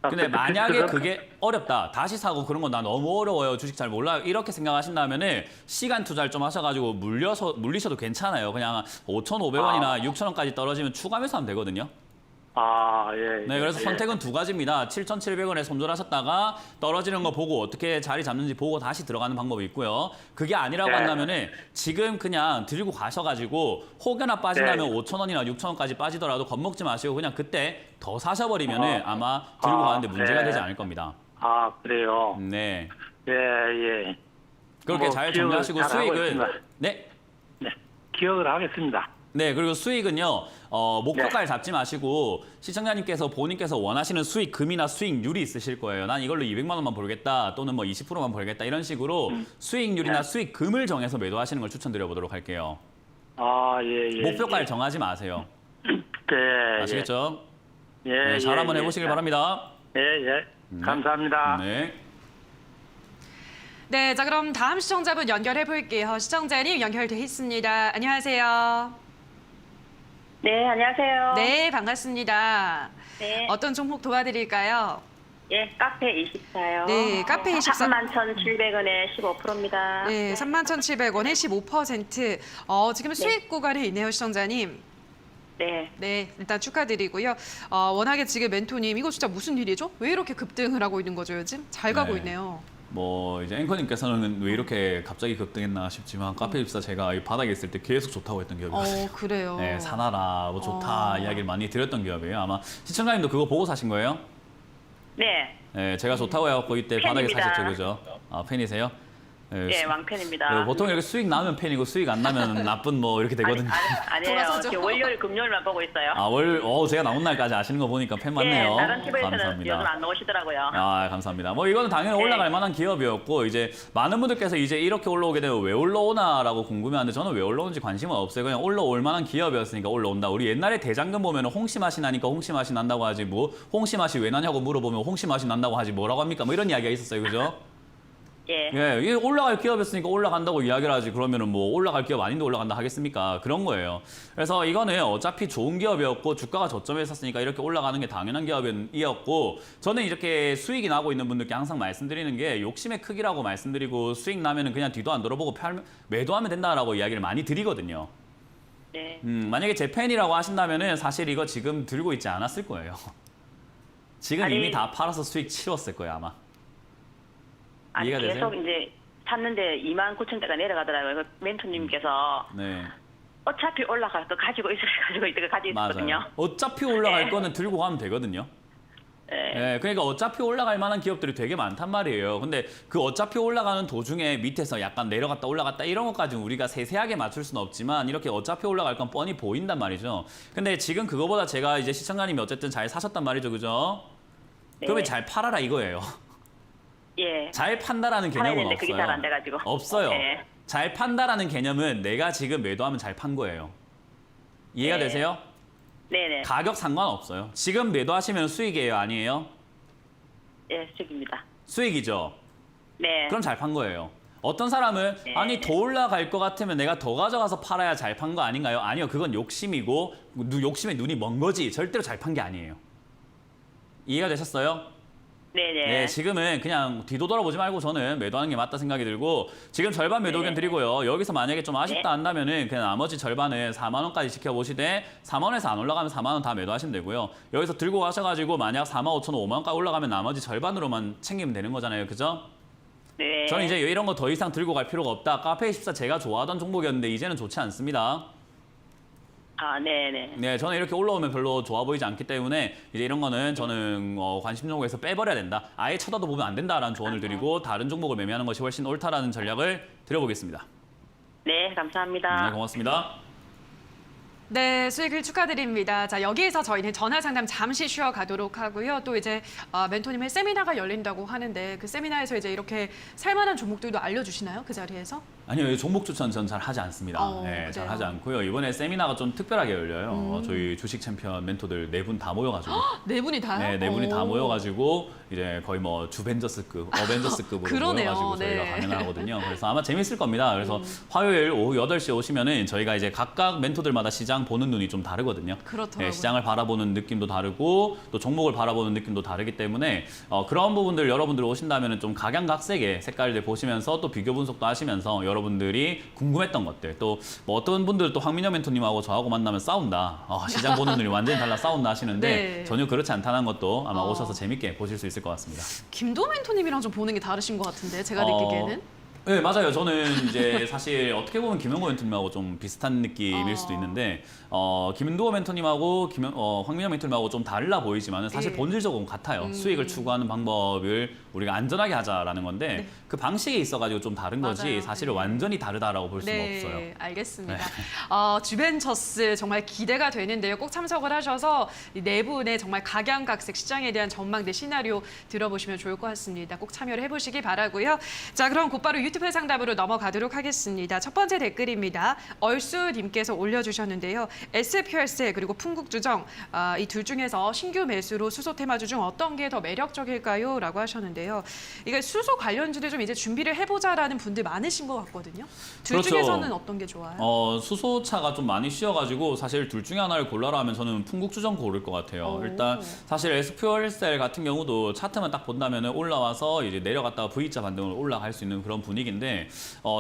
근데 만약에 그게 어렵다. 다시 사고 그런 건 나 너무 어려워요. 주식 잘 몰라요. 이렇게 생각하신다면은 시간 투자를 좀 하셔가지고 물리셔도 괜찮아요. 그냥 5,500원이나 6,000원까지 떨어지면 추가 매수하면 되거든요. 예. 네, 그래서 예. 선택은 두 가지입니다. 7,700원에 손절하셨다가 떨어지는 거 보고 어떻게 자리 잡는지 보고 다시 들어가는 방법이 있고요. 그게 아니라고 네. 한다면은 지금 그냥 들고 가셔가지고 혹여나 빠진다면 네. 5,000원이나 6,000원까지 빠지더라도 겁먹지 마시고 그냥 그때 더 사셔버리면은 아마 들고 가는데 문제가 네. 되지 않을 겁니다. 그래요. 네. 예. 그렇게 뭐 잘 기억을 정리하시고 잘 하고 수익은 있습니다. 네. 네. 기억을 하겠습니다. 네, 그리고 수익은요, 목표가를 잡지 마시고, 시청자님께서, 본인께서 원하시는 수익금이나 수익률이 있으실 거예요. 난 이걸로 200만 원만 벌겠다, 또는 뭐 20%만 벌겠다, 이런 식으로 수익률이나 네. 수익금을 정해서 매도하시는 걸 추천드려 보도록 할게요. 예. 목표가를 정하지 마세요. 네. 아시겠죠? 예. 네, 잘 한번 해보시길 바랍니다. 예. 감사합니다. 네. 네, 자 그럼 다음 시청자분 연결해 볼게요. 시청자님 연결돼 있습니다. 안녕하세요. 네, 안녕하세요. 네, 반갑습니다. 네. 어떤 종목 도와드릴까요? 예, 카페 24요. 네, 카페 24. 31,700원에 15%입니다. 네, 31,700원에 15%. 지금 수익 구간에 있네요, 시청자님. 네. 네, 일단 축하드리고요. 워낙에 지금 멘토님 이거 진짜 무슨 일이죠? 왜 이렇게 급등을 하고 있는 거죠, 요즘? 잘 가고 네. 있네요. 뭐 이제 앵커님께서는 왜 이렇게 갑자기 급등했나 싶지만 카페24 제가 이 바닥에 있을 때 계속 좋다고 했던 기업이었어요. 그래요. 네, 사나라, 뭐 좋다 이야기를 많이 드렸던 기업이에요. 아마 시청자님도 그거 보고 사신 거예요? 네. 네, 제가 좋다고 해갖고 이때 바닥에 팬입니다. 사셨죠, 그죠? 팬이세요? 네, 네, 왕팬입니다. 네, 보통 이렇게 수익 나면 팬이고 수익 안 나면 나쁜 뭐 이렇게 되거든요. 아니에요. 돌아서죠. 지금 월요일, 금요일만 보고 있어요. 제가 나온 날까지 아시는 거 보니까 팬 맞네요. 네, 다른 TV에서는 감사합니다. 요즘 안 나오시더라고요. 감사합니다. 뭐 이거는 당연히 네. 올라갈 만한 기업이었고 이제 많은 분들께서 이제 이렇게 올라오게 되면 왜 올라오나라고 궁금해하는데 저는 왜 올라오는지 관심은 없어요. 그냥 올라올 만한 기업이었으니까 올라온다. 우리 옛날에 대장금 보면 홍시 맛이 나니까 홍시 맛이 난다고 하지 뭐 홍시 맛이 왜 나냐고 물어보면 홍시 맛이 난다고 하지 뭐라고 합니까? 뭐 이런 이야기가 있었어요, 그죠? 예. 예, 이게 올라갈 기업이었으니까 올라간다고 이야기를 하지 그러면은 뭐 올라갈 기업 아닌데 올라간다 하겠습니까? 그런 거예요. 그래서 이거는 어차피 좋은 기업이었고 주가가 저점에 섰으니까 이렇게 올라가는 게 당연한 기업이었고 저는 이렇게 수익이 나고 있는 분들께 항상 말씀드리는 게 욕심의 크기라고 말씀드리고 수익 나면은 그냥 뒤도 안 돌아보고 매도하면 된다라고 이야기를 많이 드리거든요. 네. 만약에 제 팬이라고 하신다면은 사실 이거 지금 들고 있지 않았을 거예요. 지금 아니, 이미 다 팔아서 수익 치렀을 거예요, 아마. 아니, 이해가 되세요? 계속 이제 샀는데 29,000대가 내려가더라고요. 그 멘토님께서 네. 어차피 올라갈 거 가지고 있었거든요. 맞아요. 어차피 올라갈 네. 거는 들고 가면 되거든요. 네. 네, 그러니까 어차피 올라갈 만한 기업들이 되게 많단 말이에요. 근데 그 어차피 올라가는 도중에 밑에서 약간 내려갔다 올라갔다 이런 것까지는 우리가 세세하게 맞출 수는 없지만 이렇게 어차피 올라갈 건 뻔히 보인단 말이죠. 근데 지금 그거보다 제가 이제 시청자님이 어쨌든 잘 사셨단 말이죠, 그죠? 네. 그러면 잘 팔아라 이거예요. 예. 잘 판다라는 팔아야 개념은 되는데 그게 잘 안 없어요. 돼가지고. 없어요. 네. 잘 판다라는 개념은 내가 지금 매도하면 잘 판 거예요. 이해가 네. 되세요? 네네. 가격 상관없어요. 지금 매도하시면 수익이에요, 아니에요? 예, 수익입니다. 수익이죠. 네. 그럼 잘 판 거예요. 어떤 사람은 네. 아니 더 올라갈 것 같으면 내가 더 가져가서 팔아야 잘 판 거 아닌가요? 아니요, 그건 욕심이고 욕심에 눈이 먼 거지 절대로 잘 판 게 아니에요. 이해가 되셨어요? 네네. 네, 지금은 그냥 뒤도 돌아보지 말고 저는 매도하는 게 맞다 생각이 들고 지금 절반 매도 의견 드리고요. 여기서 만약에 좀 아쉽다 한다면은 그냥 나머지 절반은 4만 원까지 지켜보시되 4만 원에서 안 올라가면 4만 원 다 매도하시면 되고요. 여기서 들고 가셔가지고 만약 4만 5천 원, 5만 원까지 올라가면 나머지 절반으로만 챙기면 되는 거잖아요. 그죠? 네. 저는 이제 이런 거 더 이상 들고 갈 필요가 없다. 카페24 제가 좋아하던 종목이었는데 이제는 좋지 않습니다. 아, 네네. 네, 저는 이렇게 올라오면 별로 좋아 보이지 않기 때문에 이제 이런 거는 저는 관심 종목에서 빼버려야 된다. 아예 쳐다도 보면 안 된다라는 조언을 드리고 다른 종목을 매매하는 것이 훨씬 옳다라는 전략을 드려보겠습니다. 네, 감사합니다. 네, 고맙습니다. 네, 수익을 축하드립니다. 자, 여기에서 저희는 전화 상담 잠시 쉬어가도록 하고요. 또 이제 멘토님의 세미나가 열린다고 하는데 그 세미나에서 이제 이렇게 살만한 종목들도 알려주시나요? 그 자리에서? 아니요, 종목 추천 전 잘 하지 않습니다. 네, 잘 그래요? 하지 않고요. 이번에 세미나가 좀 특별하게 열려요. 저희 주식 챔피언 멘토들 4분 다 모여가지고. 네 분이 다요? 네, 4분이 다 오. 모여가지고 이제 거의 뭐 주벤져스급, 어벤져스급으로 그러네요. 모여가지고 저희가 네. 강연을 하거든요. 그래서 아마 재밌을 겁니다. 그래서 화요일 오후 8시에 오시면은 저희가 이제 각각 멘토들마다 시장 보는 눈이 좀 다르거든요. 그렇더라고요. 네, 시장을 바라보는 느낌도 다르고 또 종목을 바라보는 느낌도 다르기 때문에 그런 부분들 여러분들 오신다면은 좀 각양각색의 색깔들 보시면서 또 비교 분석도 하시면서 여러분들이 궁금했던 것들 또 뭐 어떤 분들 또 황민영 멘토님하고 저하고 만나면 싸운다. 시장 보는 눈이 완전히 달라 싸운다 하시는데 네. 전혀 그렇지 않다는 것도 아마 오셔서 재밌게 보실 수 있을 것 같습니다. 김도 멘토님이랑 좀 보는 게 다르신 것 같은데 제가 느끼기에는. 네, 맞아요. 저는 이제 사실 어떻게 보면 김영호 멘토님하고 좀 비슷한 느낌일 수도 있는데 김은도 멘토님하고 황민영 멘토님하고 좀 달라 보이지만 사실 예. 본질적으로 같아요. 수익을 추구하는 방법을 우리가 안전하게 하자라는 건데 그 방식에 있어가지고 좀 다른 거지 맞아요. 사실은 완전히 다르다라고 볼 수는 네, 없어요. 알겠습니다. 주벤처스 정말 기대가 되는데요. 꼭 참석을 하셔서 이 네 분의 정말 각양각색 시장에 대한 전망대 시나리오 들어보시면 좋을 것 같습니다. 꼭 참여를 해보시기 바라고요. 자, 그럼 곧바로 유튜브 상담으로 넘어가도록 하겠습니다. 첫 번째 댓글입니다. 얼수님께서 올려주셨는데요. SPL세 그리고 풍국주정 이 둘 중에서 신규 매수로 수소 테마주 중 어떤 게 더 매력적일까요? 라고 하셨는데요. 이게 수소 관련주들 좀 이제 준비를 해보자라는 분들 많으신 것 같거든요. 둘 그렇죠. 중에서는 어떤 게 좋아요? 수소차가 좀 많이 쉬어가지고 사실 둘 중에 하나를 골라라 하면 저는 풍국주정 고를 것 같아요. 오. 일단 사실 SPL셀 같은 경우도 차트만 딱 본다면 올라와서 이제 내려갔다가 V자 반등으로 올라갈 수 있는 그런 분위기인데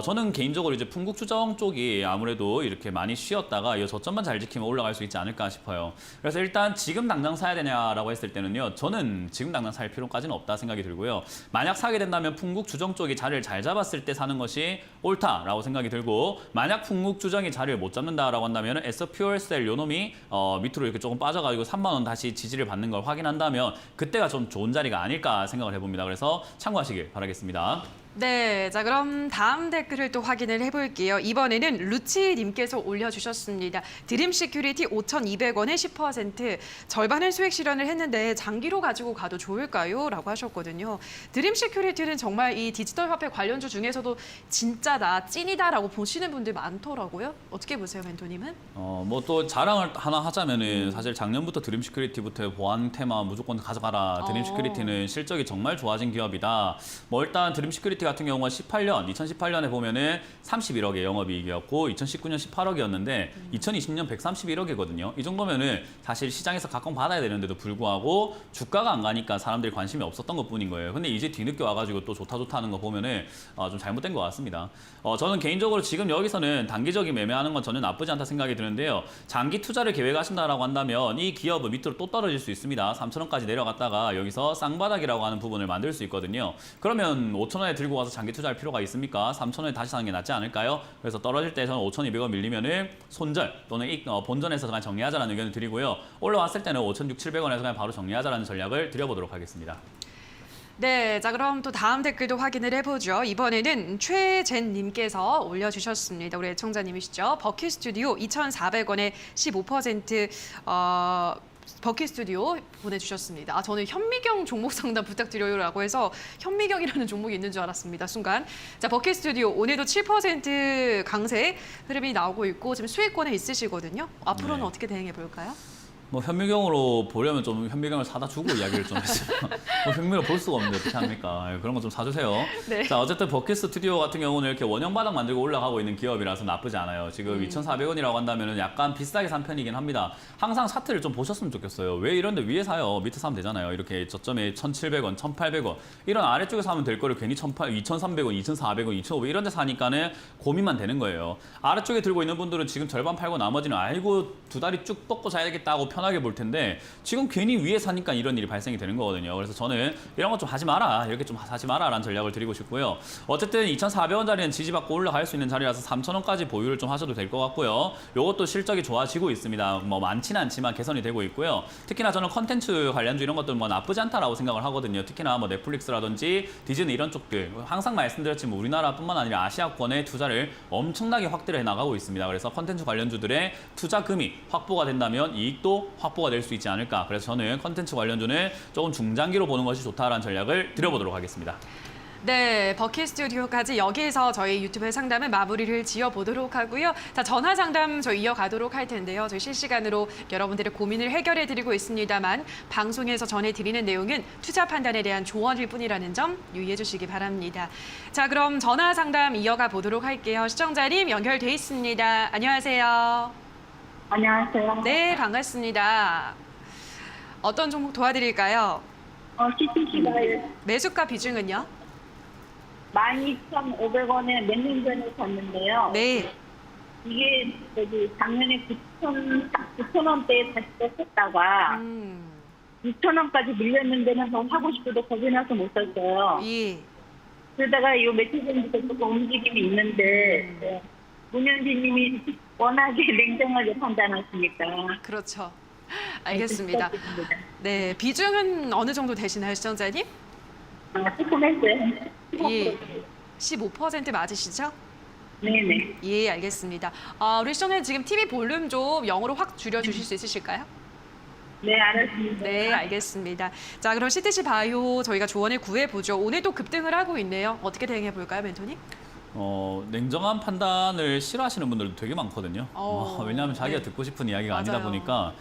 저는 개인적으로 이제 풍국주정 쪽이 아무래도 이렇게 많이 쉬었다가 이 저점만 잘 지키면 올라갈 수 있지 않을까 싶어요. 그래서 일단 지금 당장 사야 되냐라고 했을 때는요. 저는 지금 당장 살 필요까지는 없다 생각이 들고요. 만약 사게 된다면 풍국주정 쪽이 자리를 잘 잡았을 때 사는 것이 옳다라고 생각이 들고 만약 풍국주정이 자리를 못 잡는다라고 한다면 SPL셀 요 놈이 밑으로 이렇게 조금 빠져가지고 3만 원 다시 지지를 받는 걸 확인한다면 그때가 좀 좋은 자리가 아닐까 생각을 해봅니다. 그래서 참고하시길 바라겠습니다. 네, 자 그럼 다음 댓글을 또 확인을 해볼게요. 이번에는 루치님께서 올려주셨습니다. 드림 시큐리티 5,200원에 10% 절반은 수익 실현을 했는데 장기로 가지고 가도 좋을까요? 라고 하셨거든요. 드림 시큐리티는 정말 이 디지털 화폐 관련주 중에서도 진짜다, 찐이다라고 보시는 분들 많더라고요. 어떻게 보세요, 멘토님은? 뭐 또 자랑을 하나 하자면은 사실 작년부터 드림 시큐리티부터 보안 테마 무조건 가져가라. 드림 시큐리티는 실적이 정말 좋아진 기업이다. 뭐 일단 드림 시큐리티 같은 경우는 2018년에 보면은 31억의 영업이익이었고 2019년 18억이었는데 2020년 131억이거든요. 이 정도면은 사실 시장에서 각광 받아야 되는데도 불구하고 주가가 안 가니까 사람들이 관심이 없었던 것뿐인 거예요. 근데 이제 뒤늦게 와가지고 또 좋다 하는 거 보면은 좀 잘못된 것 같습니다. 저는 개인적으로 지금 여기서는 단기적인 매매하는 건 전혀 나쁘지 않다 생각이 드는데요. 장기 투자를 계획하신다라고 한다면 이 기업은 밑으로 또 떨어질 수 있습니다. 3,000원까지 내려갔다가 여기서 쌍바닥이라고 하는 부분을 만들 수 있거든요. 그러면 5,000원에 들고 와서 장기 투자할 필요가 있습니까? 3,000원에 다시 사는 게 낫지 않을까요? 그래서 떨어질 때 저는 5,200원 밀리면은 손절 또는 본전에서 그냥 정리하자라는 의견을 드리고요. 올라왔을 때는 5,600~700원에서 그냥 바로 정리하자라는 전략을 드려보도록 하겠습니다. 네, 자 그럼 또 다음 댓글도 확인을 해보죠. 이번에는 최젠님께서 올려주셨습니다. 우리 애청자님이시죠. 버킷 스튜디오 2,400원에 15% 버킷 스튜디오 보내주셨습니다. 저는 현미경 종목 상담 부탁드려요라고 해서 현미경이라는 종목이 있는 줄 알았습니다. 순간. 자, 버킷 스튜디오 오늘도 7% 강세 흐름이 나오고 있고 지금 수익권에 있으시거든요. 앞으로는 네. 어떻게 대응해 볼까요? 뭐 현미경으로 보려면 좀 현미경을 사다 주고 이야기를 좀 했어요. 뭐 현미경을 볼 수가 없는데 어떻게 합니까? 예, 그런 거 좀 사주세요. 네. 자, 어쨌든 버킷 스튜디오 같은 경우는 이렇게 원형 바닥 만들고 올라가고 있는 기업이라서 나쁘지 않아요. 지금 2,400원이라고 한다면 약간 비싸게 산 편이긴 합니다. 항상 차트를 좀 보셨으면 좋겠어요. 왜 이런데 위에 사요? 밑에 사면 되잖아요. 이렇게 저점에 1,700원, 1,800원 이런 아래쪽에 사면 될 거를 괜히 2,300원, 2,400원, 2,500원 이런 데 사니까는 고민만 되는 거예요. 아래쪽에 들고 있는 분들은 지금 절반 팔고 나머지는 아이고 두 다리 쭉 뻗고 자야겠다고 편하게 볼 텐데 지금 괜히 위에 사니까 이런 일이 발생이 되는 거거든요. 그래서 저는 이런 거 좀 하지 마라. 이렇게 좀 하지 마라라는 전략을 드리고 싶고요. 어쨌든 2,400원짜리는 지지받고 올라갈 수 있는 자리라서 3,000원까지 보유를 좀 하셔도 될 것 같고요. 이것도 실적이 좋아지고 있습니다. 뭐 많지는 않지만 개선이 되고 있고요. 특히나 저는 컨텐츠 관련주 이런 것들 뭐 나쁘지 않다라고 생각을 하거든요. 특히나 뭐 넷플릭스라든지 디즈니 이런 쪽들 항상 말씀드렸지만 우리나라뿐만 아니라 아시아권의 투자를 엄청나게 확대를 해나가고 있습니다. 그래서 컨텐츠 관련주들의 투자금이 확보가 된다면 이익도 확보가 될 수 있지 않을까. 그래서 저는 컨텐츠 관련주는 조금 중장기로 보는 것이 좋다라는 전략을 드려보도록 하겠습니다. 네, 버킷 스튜디오까지 여기에서 저희 유튜브 상담을 마무리를 지어보도록 하고요. 자, 전화 상담 저희 이어가도록 할 텐데요. 저희 실시간으로 여러분들의 고민을 해결해드리고 있습니다만 방송에서 전해드리는 내용은 투자 판단에 대한 조언일 뿐이라는 점 유의해 주시기 바랍니다. 자, 그럼 전화 상담 이어가 보도록 할게요. 시청자님 연결돼 있습니다. 안녕하세요. 안녕하세요. 네, 반갑습니다. 어떤 종목 도와드릴까요? CTC가요. 매수가 비중은요? 12,500원에 몇 년 전에 샀는데요. 네. 이게 작년에 9,000원대에 다시 또 샀다가 6,000원까지 밀렸는데는 더 사고 싶어도 겁이 나서 못 샀어요. 예. 그러다가 이 며칠 전부터 조금 움직임이 있는데 문현진님이 워낙에 냉정하게 판단하시니까. 그렇죠. 알겠습니다. 네, 비중은 어느 정도 되시나요, 시청자님? 조금 했어요. 예. 15% 맞으시죠? 네네. 예, 알겠습니다. 우리 시청자님 지금 TV 볼륨 좀 0으로 확 줄여주실 수 있으실까요? 네, 알았습니다. 네, 알겠습니다. 자, 그럼 CTC 바이오 저희가 조언을 구해보죠. 오늘도 급등을 하고 있네요. 어떻게 대응해볼까요, 멘토님? 냉정한 판단을 싫어하시는 분들도 되게 많거든요. 왜냐하면 자기가 네. 듣고 싶은 이야기가 아니다 맞아요. 보니까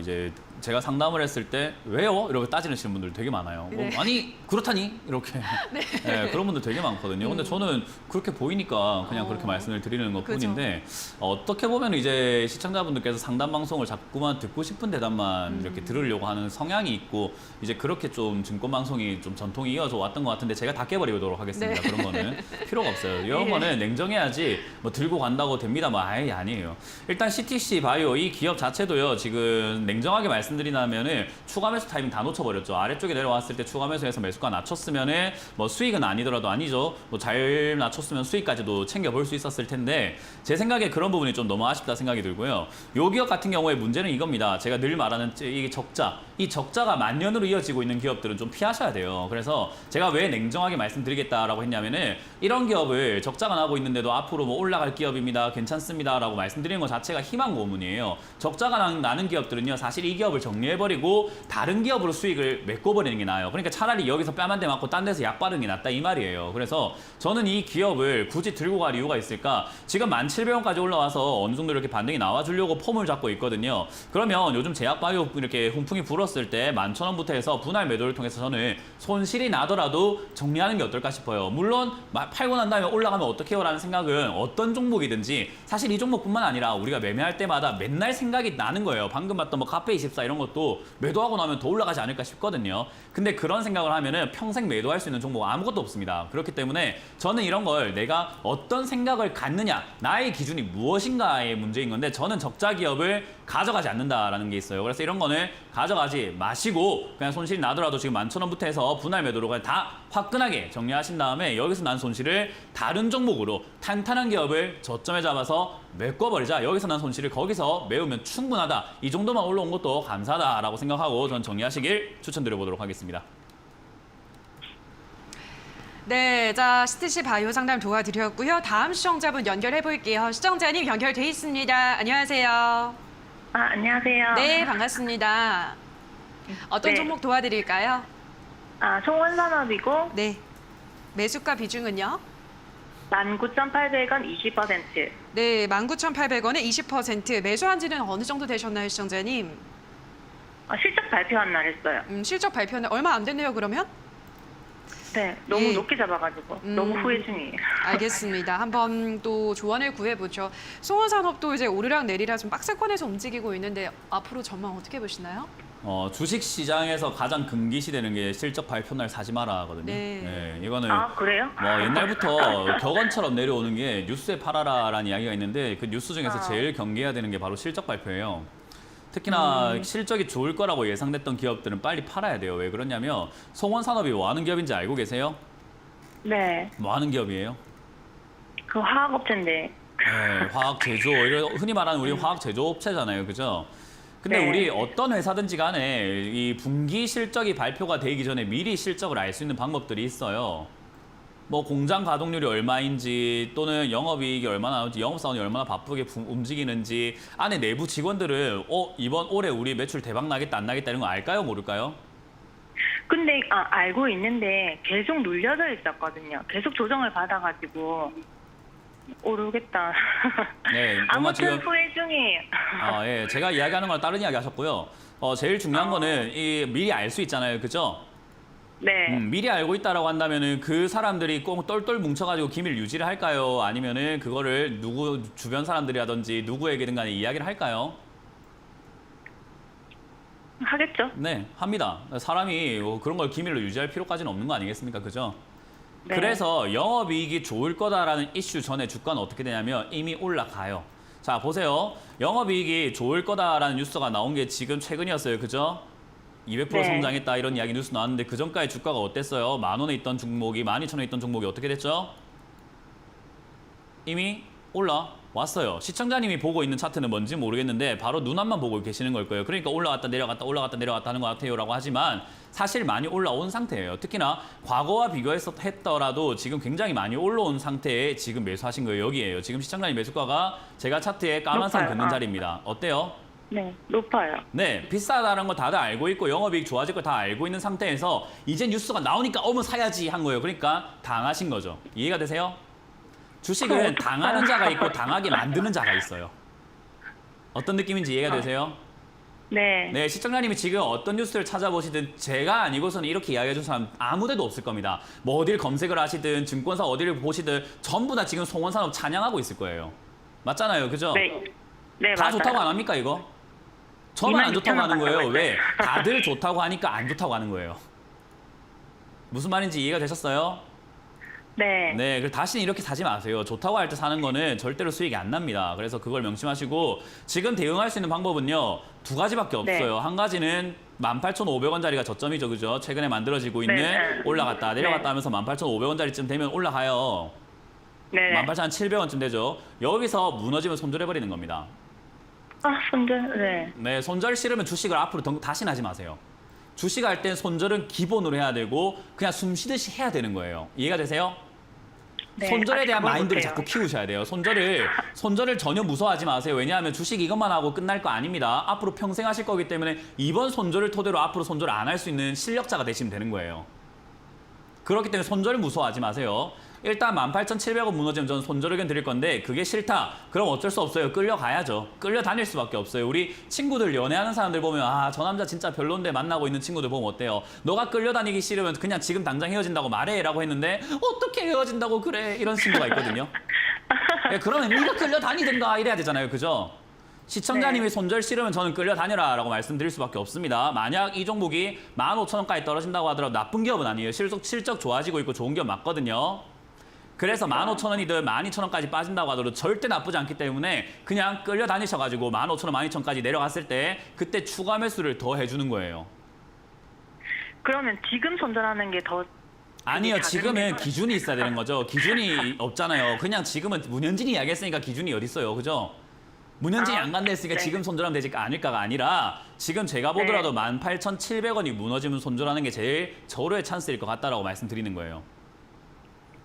이제 제가 상담을 했을 때 왜요? 이렇게 따지시는 분들 되게 많아요. 네. 아니 그렇다니 이렇게 네, 그런 분들 되게 많거든요. 근데 저는 그렇게 보이니까 그냥 그렇게 말씀을 드리는 것뿐인데 어떻게 보면 이제 시청자분들께서 상담 방송을 자꾸만 듣고 싶은 대답만 이렇게 들으려고 하는 성향이 있고 이제 그렇게 좀 증권 방송이 좀 전통이 이어져 왔던 것 같은데 제가 다 깨버리도록 하겠습니다. 네. 그런 거는 필요가 없어요. 이런 예. 거는 냉정해야지 뭐 들고 간다고 됩니다. 뭐 아예 아니에요. 일단 CTC 바이오 이 기업 자체도요. 지금 냉정하게 말씀드리자면은 추가 매수 타이밍 다 놓쳐버렸죠. 아래쪽에 내려왔을 때 추가 매수해서 매수가 낮췄으면은 뭐 수익은 아니더라도 아니죠. 뭐 잘 낮췄으면 수익까지도 챙겨볼 수 있었을 텐데 제 생각에 그런 부분이 좀 너무 아쉽다 생각이 들고요. 요 기업 같은 경우에 문제는 이겁니다. 제가 늘 말하는 이 적자. 이 적자가 만년으로 이어지고 있는 기업들은 좀 피하셔야 돼요. 그래서 제가 왜 냉정하게 말씀드리겠다라고 했냐면은 이런 기업을 적자가 나고 있는데도 앞으로 뭐 올라갈 기업입니다. 괜찮습니다라고 말씀드리는 것 자체가 희망 고문이에요. 적자가 나는 기업들은요. 사실 이 기업을 정리해버리고 다른 기업으로 수익을 메꿔버리는 게 나아요. 그러니까 차라리 여기서 뺨 한 대 맞고 딴 데서 약 바르는 게 낫다 이 말이에요. 그래서 저는 이 기업을 굳이 들고 갈 이유가 있을까? 지금 1,700원까지 올라와서 어느 정도 이렇게 반등이 나와주려고 폼을 잡고 있거든요. 그러면 요즘 제약바이오 이렇게 훈풍이 불었을 때 11,000원부터 해서 분할 매도를 통해서 저는 손실이 나더라도 정리하는 게 어떨까 싶어요. 물론 팔고 난 다음에 올라가면 어떡해요? 라는 생각은 어떤 종목이든지 사실 이 종목뿐만 아니라 우리가 매매할 때마다 맨날 생각이 나는 거예요. 방금 봤던 뭐 카페24 이런 것도 매도하고 나면 더 올라가지 않을까 싶거든요. 근데 그런 생각을 하면은 평생 매도할 수 있는 종목 아무것도 없습니다. 그렇기 때문에 저는 이런 걸 내가 어떤 생각을 갖느냐, 나의 기준이 무엇인가의 문제인 건데 저는 적자 기업을 가져가지 않는다라는 게 있어요. 그래서 이런 거는 가져가지 마시고 그냥 손실이 나더라도 지금 11,000원부터 해서 분할 매도로 그냥 다 화끈하게 정리하신 다음에 여기서 난 손실을 다른 종목으로 탄탄한 기업을 저점에 잡아서 메꿔버리자. 여기서 난 손실을 거기서 메우면 충분하다. 이 정도만 올라온 것도 감사하다라고 생각하고 전 정리하시길 추천드려보도록 하겠습니다. 네, 자, CTC 바이오 상담 도와드렸고요. 다음 시청자분 연결해 볼게요. 시청자님 연결돼 있습니다. 안녕하세요. 안녕하세요. 네, 반갑습니다. 어떤 네. 종목 도와드릴까요? 송원산업이고 네. 매수가 비중은요? 19,800원 20%. 네, 19,800원에 20% 매수한 지는 어느 정도 되셨나요, 시청자님? 실적 발표한 날 했어요. 실적 발표는 얼마 안 됐네요, 그러면? 네, 너무 예. 높게 잡아가지고 너무 후회 중이에요. 알겠습니다. 한번 또 조언을 구해보죠. 송원산업도 이제 오르락 내리락 좀 박스권에서 움직이고 있는데 앞으로 전망 어떻게 보시나요? 주식 시장에서 가장 금기시되는 게 실적 발표 날 사지 마라 하거든요. 네. 이거는 아, 그래요? 옛날부터 격언처럼 내려오는 게 뉴스에 팔아라라는 이야기가 있는데 그 뉴스 중에서 제일 경계해야 되는 게 바로 실적 발표예요. 특히나 실적이 좋을 거라고 예상됐던 기업들은 빨리 팔아야 돼요. 왜 그러냐면 송원산업이 뭐 하는 기업인지 알고 계세요? 네, 뭐 하는 기업이에요? 그 화학업체인데. 네, 화학 제조, 흔히 말하는 우리 화학 제조업체잖아요, 그죠? 근데 네. 우리 어떤 회사든지 간에 이 분기 실적이 발표가 되기 전에 미리 실적을 알 수 있는 방법들이 있어요. 뭐 공장 가동률이 얼마인지 또는 영업이익이 얼마나 나올지 영업사원이 얼마나 바쁘게 움직이는지 안에 내부 직원들은 이번 올해 우리 매출 대박 나겠다 안 나겠다 이런 거 알까요 모를까요? 근데 알고 있는데 계속 눌려져 있었거든요. 계속 조정을 받아가지고 오르겠다. 네, 정말 아무튼 지금 후회 중이에요. 예, 제가 이야기하는 거랑 다른 이야기 하셨고요. 제일 중요한 거는 이 미리 알 수 있잖아요, 그죠? 네. 미리 알고 있다라고 한다면은 그 사람들이 꼭 똘똘 뭉쳐가지고 기밀 유지를 할까요? 아니면은 그거를 누구 주변 사람들이라든지 누구에게든 간에 이야기를 할까요? 하겠죠. 네, 합니다. 사람이 그런 걸 기밀로 유지할 필요까지는 없는 거 아니겠습니까? 그죠? 네. 그래서 영업이익이 좋을 거다라는 이슈 전에 주가는 어떻게 되냐면 이미 올라가요. 자, 보세요. 영업이익이 좋을 거다라는 뉴스가 나온 게 지금 최근이었어요. 그죠? 200% 네. 성장했다 이런 이야기 뉴스 나왔는데 그 전까지 주가가 어땠어요? 10,000원에 있던 종목이 12,000원에 있던 종목이 어떻게 됐죠? 이미 올라왔어요. 시청자님이 보고 있는 차트는 뭔지 모르겠는데 바로 눈앞만 보고 계시는 걸 거예요. 그러니까 올라갔다 내려갔다 올라갔다 내려갔다 하는 것 같아요라고 하지만 사실 많이 올라온 상태예요. 특히나 과거와 비교해서 했더라도 지금 굉장히 많이 올라온 상태에 지금 매수하신 거예요. 여기에요. 지금 시청자님 매수가가 제가 차트에 까만선 높아요. 긋는 자리입니다. 어때요? 네, 높아요. 네, 비싸다는 거 다들 알고 있고 영업이익 좋아질 거 다 알고 있는 상태에서 이제 뉴스가 나오니까 어머 사야지 한 거예요. 그러니까 당하신 거죠. 이해가 되세요? 주식은 당하는 자가 있고 당하게 만드는 자가 있어요. 어떤 느낌인지 이해가 되세요? 네. 네, 시청자님이 지금 어떤 뉴스를 찾아보시든 제가 아니고서는 이렇게 이야기해 준 사람 아무데도 없을 겁니다. 뭐 어딜 검색을 하시든 증권사 어디를 보시든 전부 다 지금 송원산업 찬양하고 있을 거예요. 맞잖아요, 그죠? 네. 네, 다 맞아요. 좋다고 안 합니까 이거? 저만 안 좋다고 하는 거예요. 26,000원 왜? 다들 좋다고 하니까 안 좋다고 하는 거예요. 무슨 말인지 이해가 되셨어요? 네. 네, 그래서 다시는 이렇게 사지 마세요. 좋다고 할 때 사는 거는 절대로 수익이 안 납니다. 그래서 그걸 명심하시고 지금 대응할 수 있는 방법은요. 두 가지밖에 없어요. 네. 한 가지는 18,500원짜리가 저점이죠. 그죠? 최근에 만들어지고 있는 네. 올라갔다 내려갔다 네. 하면서 18,500원짜리쯤 되면 올라가요. 네. 18,700원쯤 되죠. 여기서 무너지면 손절해버리는 겁니다. 손절. 네. 네, 손절 싫으면 주식을 앞으로 다시는 하지 마세요. 주식할 땐 손절은 기본으로 해야 되고 그냥 숨 쉬듯이 해야 되는 거예요. 이해가 되세요? 네. 손절에 대한 그걸 마인드를 못해요. 자꾸 키우셔야 돼요. 손절을 전혀 무서워하지 마세요. 왜냐하면 주식 이것만 하고 끝날 거 아닙니다. 앞으로 평생 하실 거기 때문에 이번 손절을 토대로 앞으로 손절을 안 할 수 있는 실력자가 되시면 되는 거예요. 그렇기 때문에 손절을 무서워하지 마세요. 일단 18,700원 무너지면 저는 손절 의견 드릴 건데 그게 싫다. 그럼 어쩔 수 없어요. 끌려가야죠. 끌려다닐 수밖에 없어요. 우리 친구들 연애하는 사람들 보면 저 남자 진짜 별론데 만나고 있는 친구들 보면 어때요? 너가 끌려다니기 싫으면 그냥 지금 당장 헤어진다고 말해 라고 했는데 어떻게 헤어진다고 그래? 이런 친구가 있거든요. 네, 그러면 네가 끌려다니든가 이래야 되잖아요. 그죠? 시청자님이 네. 손절 싫으면 저는 끌려다니라 라고 말씀드릴 수밖에 없습니다. 만약 이 종목이 15,000원까지 떨어진다고 하더라도 나쁜 기업은 아니에요. 실적 좋아지고 있고 좋은 기업 맞거든요. 그래서 15,000원이든 12,000원까지 빠진다고 하더라도 절대 나쁘지 않기 때문에 그냥 끌려다니셔가지고 15,000원, 12,000원까지 내려갔을 때 그때 추가 매수를 더 해주는 거예요. 그러면 지금 손절하는 게 더 아니요, 작은 지금은 거예요? 기준이 있어야 되는 거죠. 기준이 없잖아요. 그냥 지금은 문현진이 이야기했으니까 기준이 어디 있어요, 그죠? 문현진이 안 간다 했으니까 네. 지금 손절하면 되지 아닐까가 아니라 지금 제가 보더라도 18,700원이 무너지면 손절하는 게 제일 절호의 찬스일 것 같다라고 말씀드리는 거예요.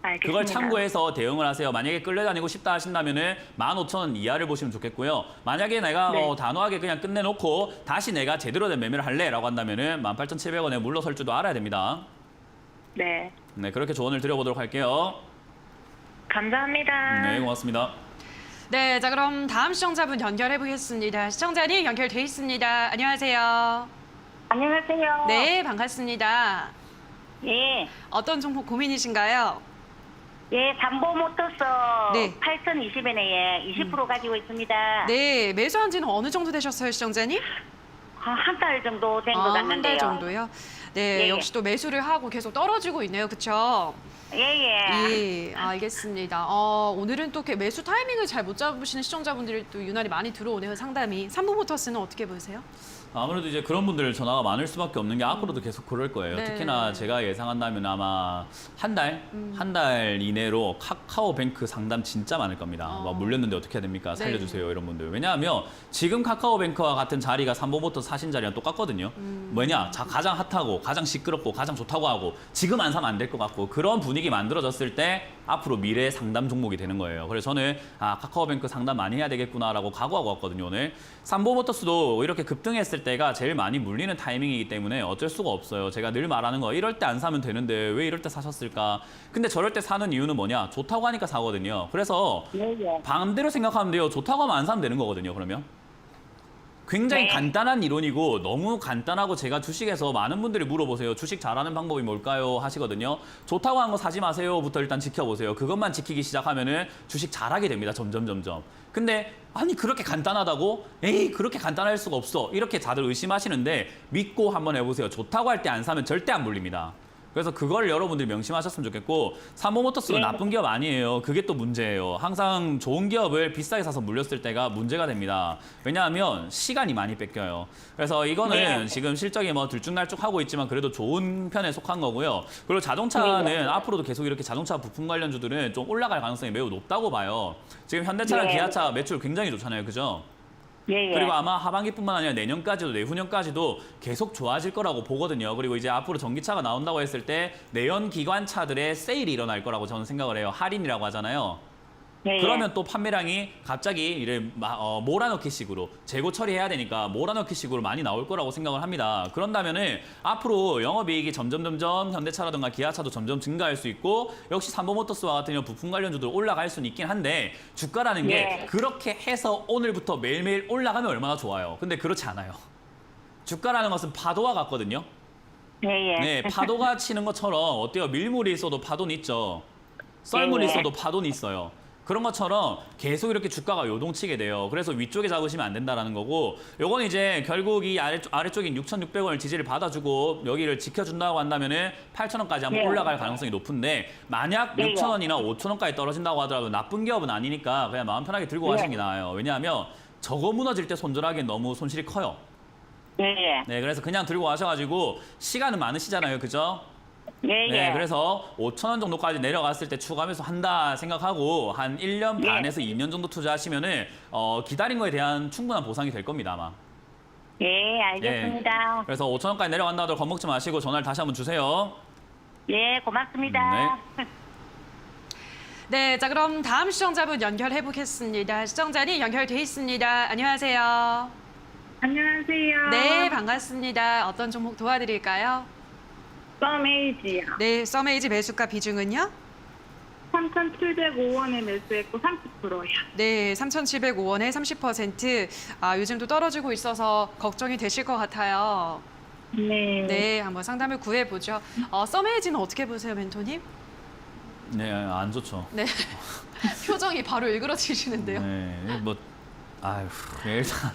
알겠습니다. 그걸 참고해서 대응을 하세요. 만약에 끌려다니고 싶다 하신다면은 15,000원 이하를 보시면 좋겠고요. 만약에 내가 네. 단호하게 그냥 끝내놓고 다시 내가 제대로 된 매매를 할래라고 한다면은 18,700원에 물러설 줄도 알아야 됩니다. 네. 네, 그렇게 조언을 드려보도록 할게요. 감사합니다. 네, 고맙습니다. 네, 자 그럼 다음 시청자분 연결해 보겠습니다. 시청자님 연결돼 있습니다. 안녕하세요. 안녕하세요. 네, 반갑습니다. 예. 어떤 종목 고민이신가요? 예, 삼보모터스 네. 8020엔에 20% 가지고 있습니다. 네, 매수한 지는 어느 정도 되셨어요, 시청자님? 한 달 정도 된 것 같는데요. 한 달 정도요? 네, 예, 역시 또 매수를 하고 계속 떨어지고 있네요, 그렇죠? 예. 예, 알겠습니다. 오늘은 또 이렇게 매수 타이밍을 잘 못 잡으시는 시청자분들이 또 유난히 많이 들어오네요, 상담이. 삼보모터스는 어떻게 보세요? 아무래도 이제 그런 분들 전화가 많을 수밖에 없는 게 앞으로도 계속 그럴 거예요. 네. 특히나 제가 예상한다면 아마 한 달 이내로 카카오뱅크 상담 진짜 많을 겁니다. 막 물렸는데 어떻게 해야 됩니까? 살려주세요 이런 분들. 왜냐하면 지금 카카오뱅크와 같은 자리가 삼보모터 사신 자리랑 똑같거든요. 뭐냐? 가장 핫하고 가장 시끄럽고 가장 좋다고 하고 지금 안 사면 안 될 것 같고 그런 분위기 만들어졌을 때 앞으로 미래의 상담 종목이 되는 거예요. 그래서 저는 카카오뱅크 상담 많이 해야 되겠구나라고 각오하고 왔거든요. 오늘 삼보모터스도 이렇게 급등했을 때가 제일 많이 물리는 타이밍이기 때문에 어쩔 수가 없어요. 제가 늘 말하는 거 이럴 때 안 사면 되는데 왜 이럴 때 사셨을까? 근데 저럴 때 사는 이유는 뭐냐? 좋다고 하니까 사거든요. 그래서 반대로 생각하면 돼요. 좋다고 하면 안 사면 되는 거거든요. 그러면. 굉장히 간단한 이론이고 너무 간단하고 제가 주식에서 많은 분들이 물어보세요. 주식 잘하는 방법이 뭘까요? 하시거든요. 좋다고 한 거 사지 마세요부터 일단 지켜보세요. 그것만 지키기 시작하면은 주식 잘하게 됩니다. 점점. 근데 아니 그렇게 간단하다고? 에이 그렇게 간단할 수가 없어. 이렇게 다들 의심하시는데 믿고 한번 해보세요. 좋다고 할 때 안 사면 절대 안 물립니다. 그래서 그걸 여러분들이 명심하셨으면 좋겠고 삼보모터스가 나쁜 기업 아니에요. 그게 또 문제예요. 항상 좋은 기업을 비싸게 사서 물렸을 때가 문제가 됩니다. 왜냐하면 시간이 많이 뺏겨요. 그래서 이거는 지금 실적이 뭐 들쭉날쭉하고 있지만 그래도 좋은 편에 속한 거고요. 그리고 자동차는 앞으로도 계속 이렇게 자동차 부품 관련주들은 좀 올라갈 가능성이 매우 높다고 봐요. 지금 현대차랑 기아차 매출 굉장히 좋잖아요. 그죠? 그리고 아마 하반기뿐만 아니라 내년까지도 내후년까지도 계속 좋아질 거라고 보거든요. 그리고 이제 앞으로 전기차가 나온다고 했을 때 내연 기관차들의 세일이 일어날 거라고 저는 생각을 해요. 할인이라고 하잖아요. 그러면 또 판매량이 갑자기 이래 몰아넣기식으로 재고 처리해야 되니까 몰아넣기식으로 많이 나올 거라고 생각을 합니다. 그런다면은 앞으로 영업이익이 점점 현대차라든가 기아차도 점점 증가할 수 있고 역시 삼보모터스와 같은 이런 부품 관련주들 올라갈 수는 있긴 한데 주가라는 게 그렇게 해서 오늘부터 매일매일 올라가면 얼마나 좋아요. 근데 그렇지 않아요. 주가라는 것은 파도와 같거든요. 네, 파도가 치는 것처럼 어때요? 밀물이 있어도 파도는 있죠. 썰물이 있어도 파도는 있어요. 그런 것처럼 계속 이렇게 주가가 요동치게 돼요. 그래서 위쪽에 잡으시면 안 된다라는 거고 요건 이제 결국 이 아래쪽인 6,600원을 지지를 받아주고 여기를 지켜준다고 한다면은 8,000원까지 한번 올라갈 가능성이 높은데 만약 6,000원이나 5,000원까지 떨어진다고 하더라도 나쁜 기업은 아니니까 그냥 마음 편하게 들고 가시는 게 나아요. 왜냐하면 저거 무너질 때 손절하기엔 너무 손실이 커요. 네, 그래서 그냥 들고 가셔가지고 시간은 많으시잖아요. 그죠? 네, 그래서 5,000원 정도까지 내려갔을 때 추가하면서 한다 생각하고 한 1년 반에서 2년 정도 투자하시면은 기다린 거에 대한 충분한 보상이 될 겁니다, 아마. 알겠습니다. 그래서 5,000원까지 내려간다 하더라도 겁먹지 마시고 전화를 다시 한번 주세요. 고맙습니다. 네, 자 그럼 다음 시청자분 연결해 보겠습니다. 시청자님 연결돼 있습니다. 안녕하세요. 안녕하세요. 네, 반갑습니다. 어떤 종목 도와드릴까요? 썸에이지요. 네, 썸에이지 매수가 비중은요? 3,705원에 매수했고 30%요. 네, 3,705원에 30%. 요즘도 떨어지고 있어서 걱정이 되실 것 같아요. 네, 한번 상담을 구해보죠. 썸에이지는 어떻게 보세요, 멘토님? 네, 안 좋죠. 네, 표정이 바로 일그러지시는데요. 네, 뭐 아휴, 일단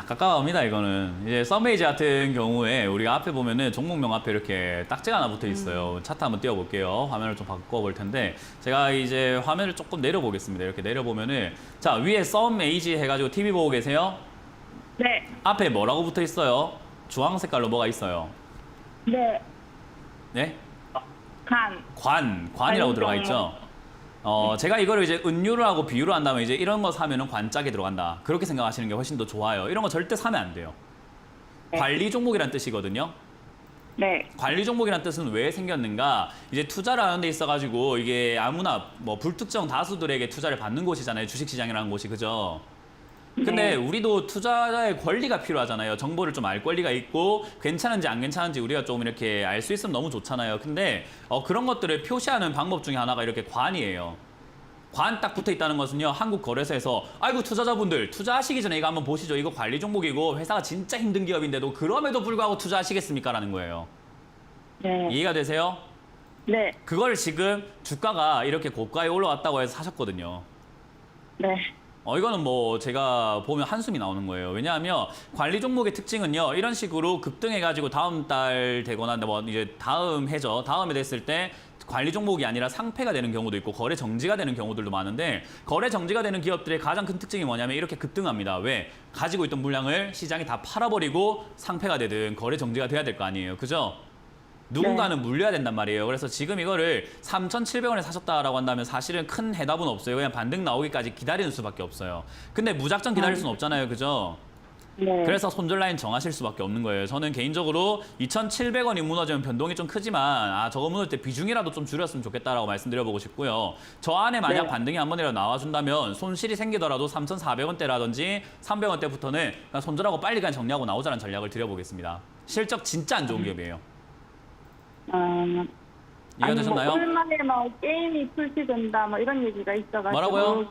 가까워합니다. 이거는 이제 썸메이지 같은 경우에 우리가 앞에 보면은 종목명 앞에 이렇게 딱지가 하나 붙어 있어요. 차트 한번 띄워볼게요. 화면을 좀 바꿔볼 텐데 제가 이제 화면을 조금 내려보겠습니다. 이렇게 내려보면은 자 위에 썸메이지 해가지고 TV 보고 계세요? 네. 앞에 뭐라고 붙어 있어요? 주황 색깔로 뭐가 있어요? 네. 네? 관이라고 관 들어가 있죠. 제가 이거를 이제 은유를 하고 비유를 한다면 이제 이런 거 사면은 관짝에 들어간다. 그렇게 생각하시는 게 훨씬 더 좋아요. 이런 거 절대 사면 안 돼요. 관리 종목이란 뜻이거든요. 관리 종목이란 뜻은 왜 생겼는가? 이제 투자를 하는 데 있어가지고 이게 아무나 뭐 불특정 다수들에게 투자를 받는 곳이잖아요. 주식시장이라는 곳이. 그죠? 근데 우리도 투자자의 권리가 필요하잖아요. 정보를 좀 알 권리가 있고 괜찮은지 안 괜찮은지 우리가 좀 이렇게 알 수 있으면 너무 좋잖아요. 근데 그런 것들을 표시하는 방법 중에 하나가 이렇게 관이에요. 관 딱 붙어 있다는 것은요. 한국거래소에서 아이고 투자자분들 투자하시기 전에 이거 한번 보시죠. 이거 관리 종목이고 회사가 진짜 힘든 기업인데도 그럼에도 불구하고 투자하시겠습니까? 라는 거예요. 네. 이해가 되세요? 네. 그걸 지금 주가가 이렇게 고가에 올라왔다고 해서 사셨거든요. 네. 이거는 뭐 제가 보면 한숨이 나오는 거예요. 왜냐하면 관리 종목의 특징은요. 이런 식으로 급등해가지고 다음 달 되거나 뭐 이제 다음 해죠. 다음에 됐을 때 관리 종목이 아니라 상폐가 되는 경우도 있고 거래 정지가 되는 경우들도 많은데 거래 정지가 되는 기업들의 가장 큰 특징이 뭐냐면 이렇게 급등합니다. 왜? 가지고 있던 물량을 시장이 다 팔아버리고 상폐가 되든 거래 정지가 돼야 될 거 아니에요. 그죠? 누군가는 물려야 된단 말이에요. 그래서 지금 이거를 3,700원에 사셨다라고 한다면 사실은 큰 해답은 없어요. 그냥 반등 나오기까지 기다리는 수밖에 없어요. 근데 무작정 기다릴 수는 없잖아요. 그죠? 네. 그래서 손절 라인 정하실 수밖에 없는 거예요. 저는 개인적으로 2,700원이 무너지면 변동이 좀 크지만 저거 무너질 때 비중이라도 좀 줄였으면 좋겠다라고 말씀드려보고 싶고요. 저 안에 만약 네. 반등이 한 번이라도 나와준다면 손실이 생기더라도 3,400원대라든지 300원대부터는 그냥 손절하고 빨리 그냥 정리하고 나오자는 전략을 드려보겠습니다. 실적 진짜 안 좋은 기업이에요. 이해가 되셨나요? 올 말에 뭐 게임이 출시된다 뭐 이런 얘기가 있어가지고 뭐라고요?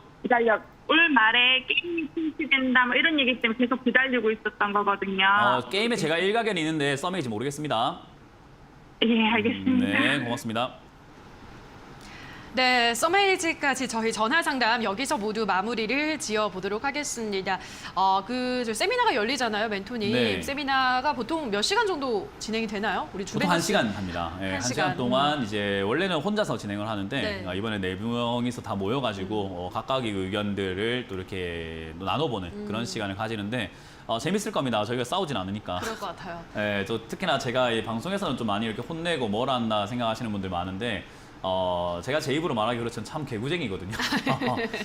올 말에 게임이 출시된다 뭐 이런 얘기 때문에 계속 기다리고 있었던 거거든요. 게임에 제가 일가견이 있는데 썸이지 모르겠습니다. 예, 알겠습니다. 네, 고맙습니다. 네, 썸에이지까지 저희 전화 상담 여기서 모두 마무리를 지어보도록 하겠습니다. 저 세미나가 열리잖아요, 멘토님. 네. 세미나가 보통 몇 시간 정도 진행이 되나요? 우리 보통 1시간 합니다. 네, 한 1시간 시간. 동안 이제 원래는 혼자서 진행을 하는데 네. 이번에 4명이서 다 모여가지고 각각의 의견들을 또 이렇게 나눠보는 그런 시간을 가지는데 재밌을 겁니다. 저희가 싸우진 않으니까. 그럴 것 같아요. 네, 또 특히나 제가 이 방송에서는 좀 많이 이렇게 혼내고 뭘 한다 생각하시는 분들 많은데 제가 제 입으로 말하기 그렇지만 참 개구쟁이거든요.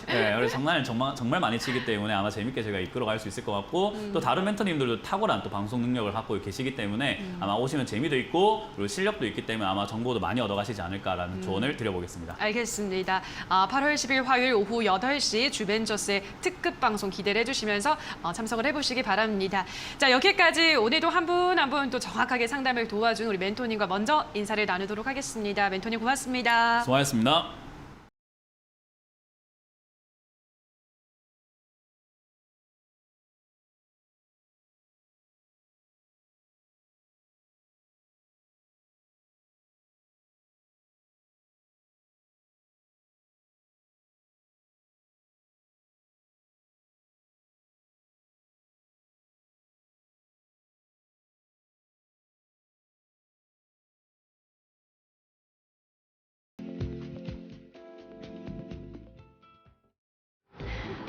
네, 그래서 정말 많이 치기 때문에 아마 재밌게 제가 이끌어갈 수 있을 것 같고 또 다른 멘토님들도 탁월한 또 방송 능력을 갖고 계시기 때문에 아마 오시면 재미도 있고 그리고 실력도 있기 때문에 아마 정보도 많이 얻어가시지 않을까라는 조언을 드려보겠습니다. 알겠습니다. 8월 10일 화요일 오후 8시 주벤저스의 특급 방송 기대를 해주시면서 참석을 해보시기 바랍니다. 자, 여기까지 오늘도 한 분 한 분 또 정확하게 상담을 도와준 우리 멘토님과 먼저 인사를 나누도록 하겠습니다. 멘토님 고맙습니다. 수고하셨습니다.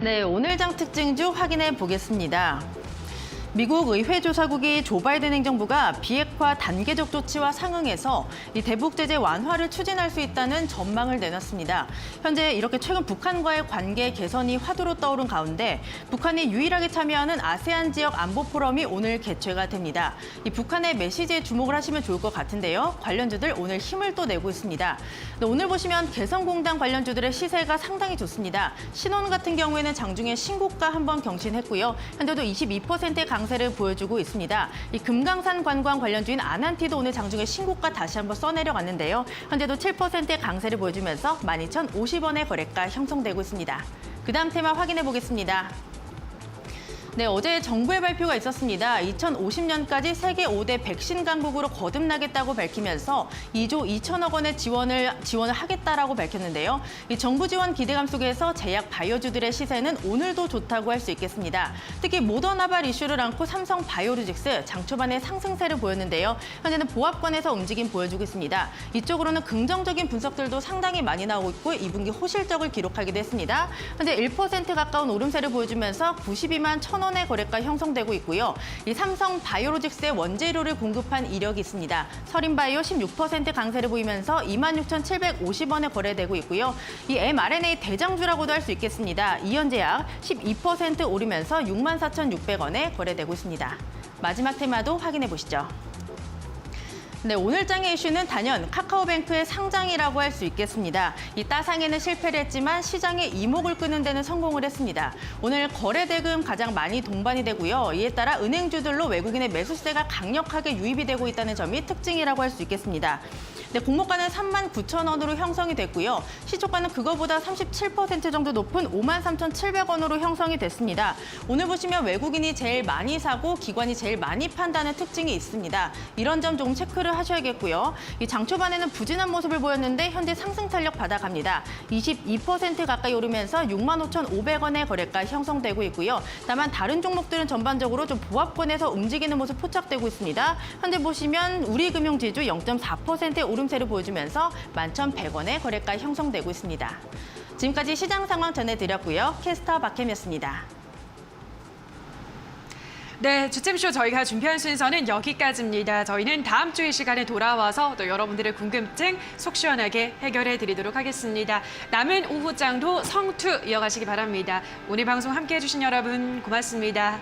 네, 오늘 장 특징주 확인해 보겠습니다. 미국 의회 조사국이 조 바이든 행정부가 비핵화 단계적 조치와 상응해서 이 대북 제재 완화를 추진할 수 있다는 전망을 내놨습니다. 현재 이렇게 최근 북한과의 관계 개선이 화두로 떠오른 가운데 북한이 유일하게 참여하는 아세안 지역 안보 포럼이 오늘 개최가 됩니다. 이 북한의 메시지에 주목을 하시면 좋을 것 같은데요. 관련주들 오늘 힘을 또 내고 있습니다. 오늘 보시면 개성공단 관련주들의 시세가 상당히 좋습니다. 신원 같은 경우에는 장중에 신고가 한번 경신했고요. 현재도 22%의 강세를 보여주고 있습니다. 이 금강산 관광 관련주인 아난티도 오늘 장중에 신고가 다시 한번 써내려갔는데요. 현재도 7%의 강세를 보여주면서 12,050원의 거래가 형성되고 있습니다. 그 다음 테마 확인해 보겠습니다. 네, 어제 정부의 발표가 있었습니다. 2050년까지 세계 5대 백신 강국으로 거듭나겠다고 밝히면서 2조 2천억 원의 지원을 하겠다라고 밝혔는데요. 이 정부 지원 기대감 속에서 제약 바이오주들의 시세는 오늘도 좋다고 할 수 있겠습니다. 특히 모더나발 이슈를 안고 삼성 바이오로직스 장 초반에 상승세를 보였는데요. 현재는 보합권에서 움직임 보여주고 있습니다. 이쪽으로는 긍정적인 분석들도 상당히 많이 나오고 있고 2분기 호실적을 기록하기도 했습니다. 현재 1% 가까운 오름세를 보여주면서 92만 1,000원의 거래가 형성되고 있고요. 이 삼성 바이오로직스의 원재료를 공급한 이력이 있습니다. 서린바이오 16% 강세를 보이면서 26,750원에 거래되고 있고요. 이 mRNA 대장주라고도 할 수 있겠습니다. 이현제약 12% 오르면서 64,600원에 거래되고 있습니다. 마지막 테마도 확인해 보시죠. 네, 오늘 장의 이슈는 단연 카카오뱅크의 상장이라고 할 수 있겠습니다. 이 따상에는 실패를 했지만 시장의 이목을 끄는 데는 성공을 했습니다. 오늘 거래 대금 가장 많이 동반이 되고요. 이에 따라 은행주들로 외국인의 매수세가 강력하게 유입이 되고 있다는 점이 특징이라고 할 수 있겠습니다. 네, 공모가는 39,000원으로 형성이 됐고요. 시초가는 그거보다 37% 정도 높은 53,700원으로 형성이 됐습니다. 오늘 보시면 외국인이 제일 많이 사고 기관이 제일 많이 판다는 특징이 있습니다. 이런 점 조금 체크를 하셔야겠고요. 이 장 초반에는 부진한 모습을 보였는데 현재 상승 탄력 받아갑니다. 22% 가까이 오르면서 65,500원의 거래가 형성되고 있고요. 다만 다른 종목들은 전반적으로 좀 보합권에서 움직이는 모습 포착되고 있습니다. 현재 보시면 우리금융지주 0.4%의 오름세를 보여주면서 11,100원의 거래가 형성되고 있습니다. 지금까지 시장 상황 전해드렸고요. 캐스터 박혜미였습니다. 네, 주템쇼 저희가 준비한 순서는 여기까지입니다. 저희는 다음 주 이 시간에 돌아와서 또 여러분들의 궁금증 속 시원하게 해결해 드리도록 하겠습니다. 남은 오후장도 성투 이어가시기 바랍니다. 오늘 방송 함께해 주신 여러분 고맙습니다.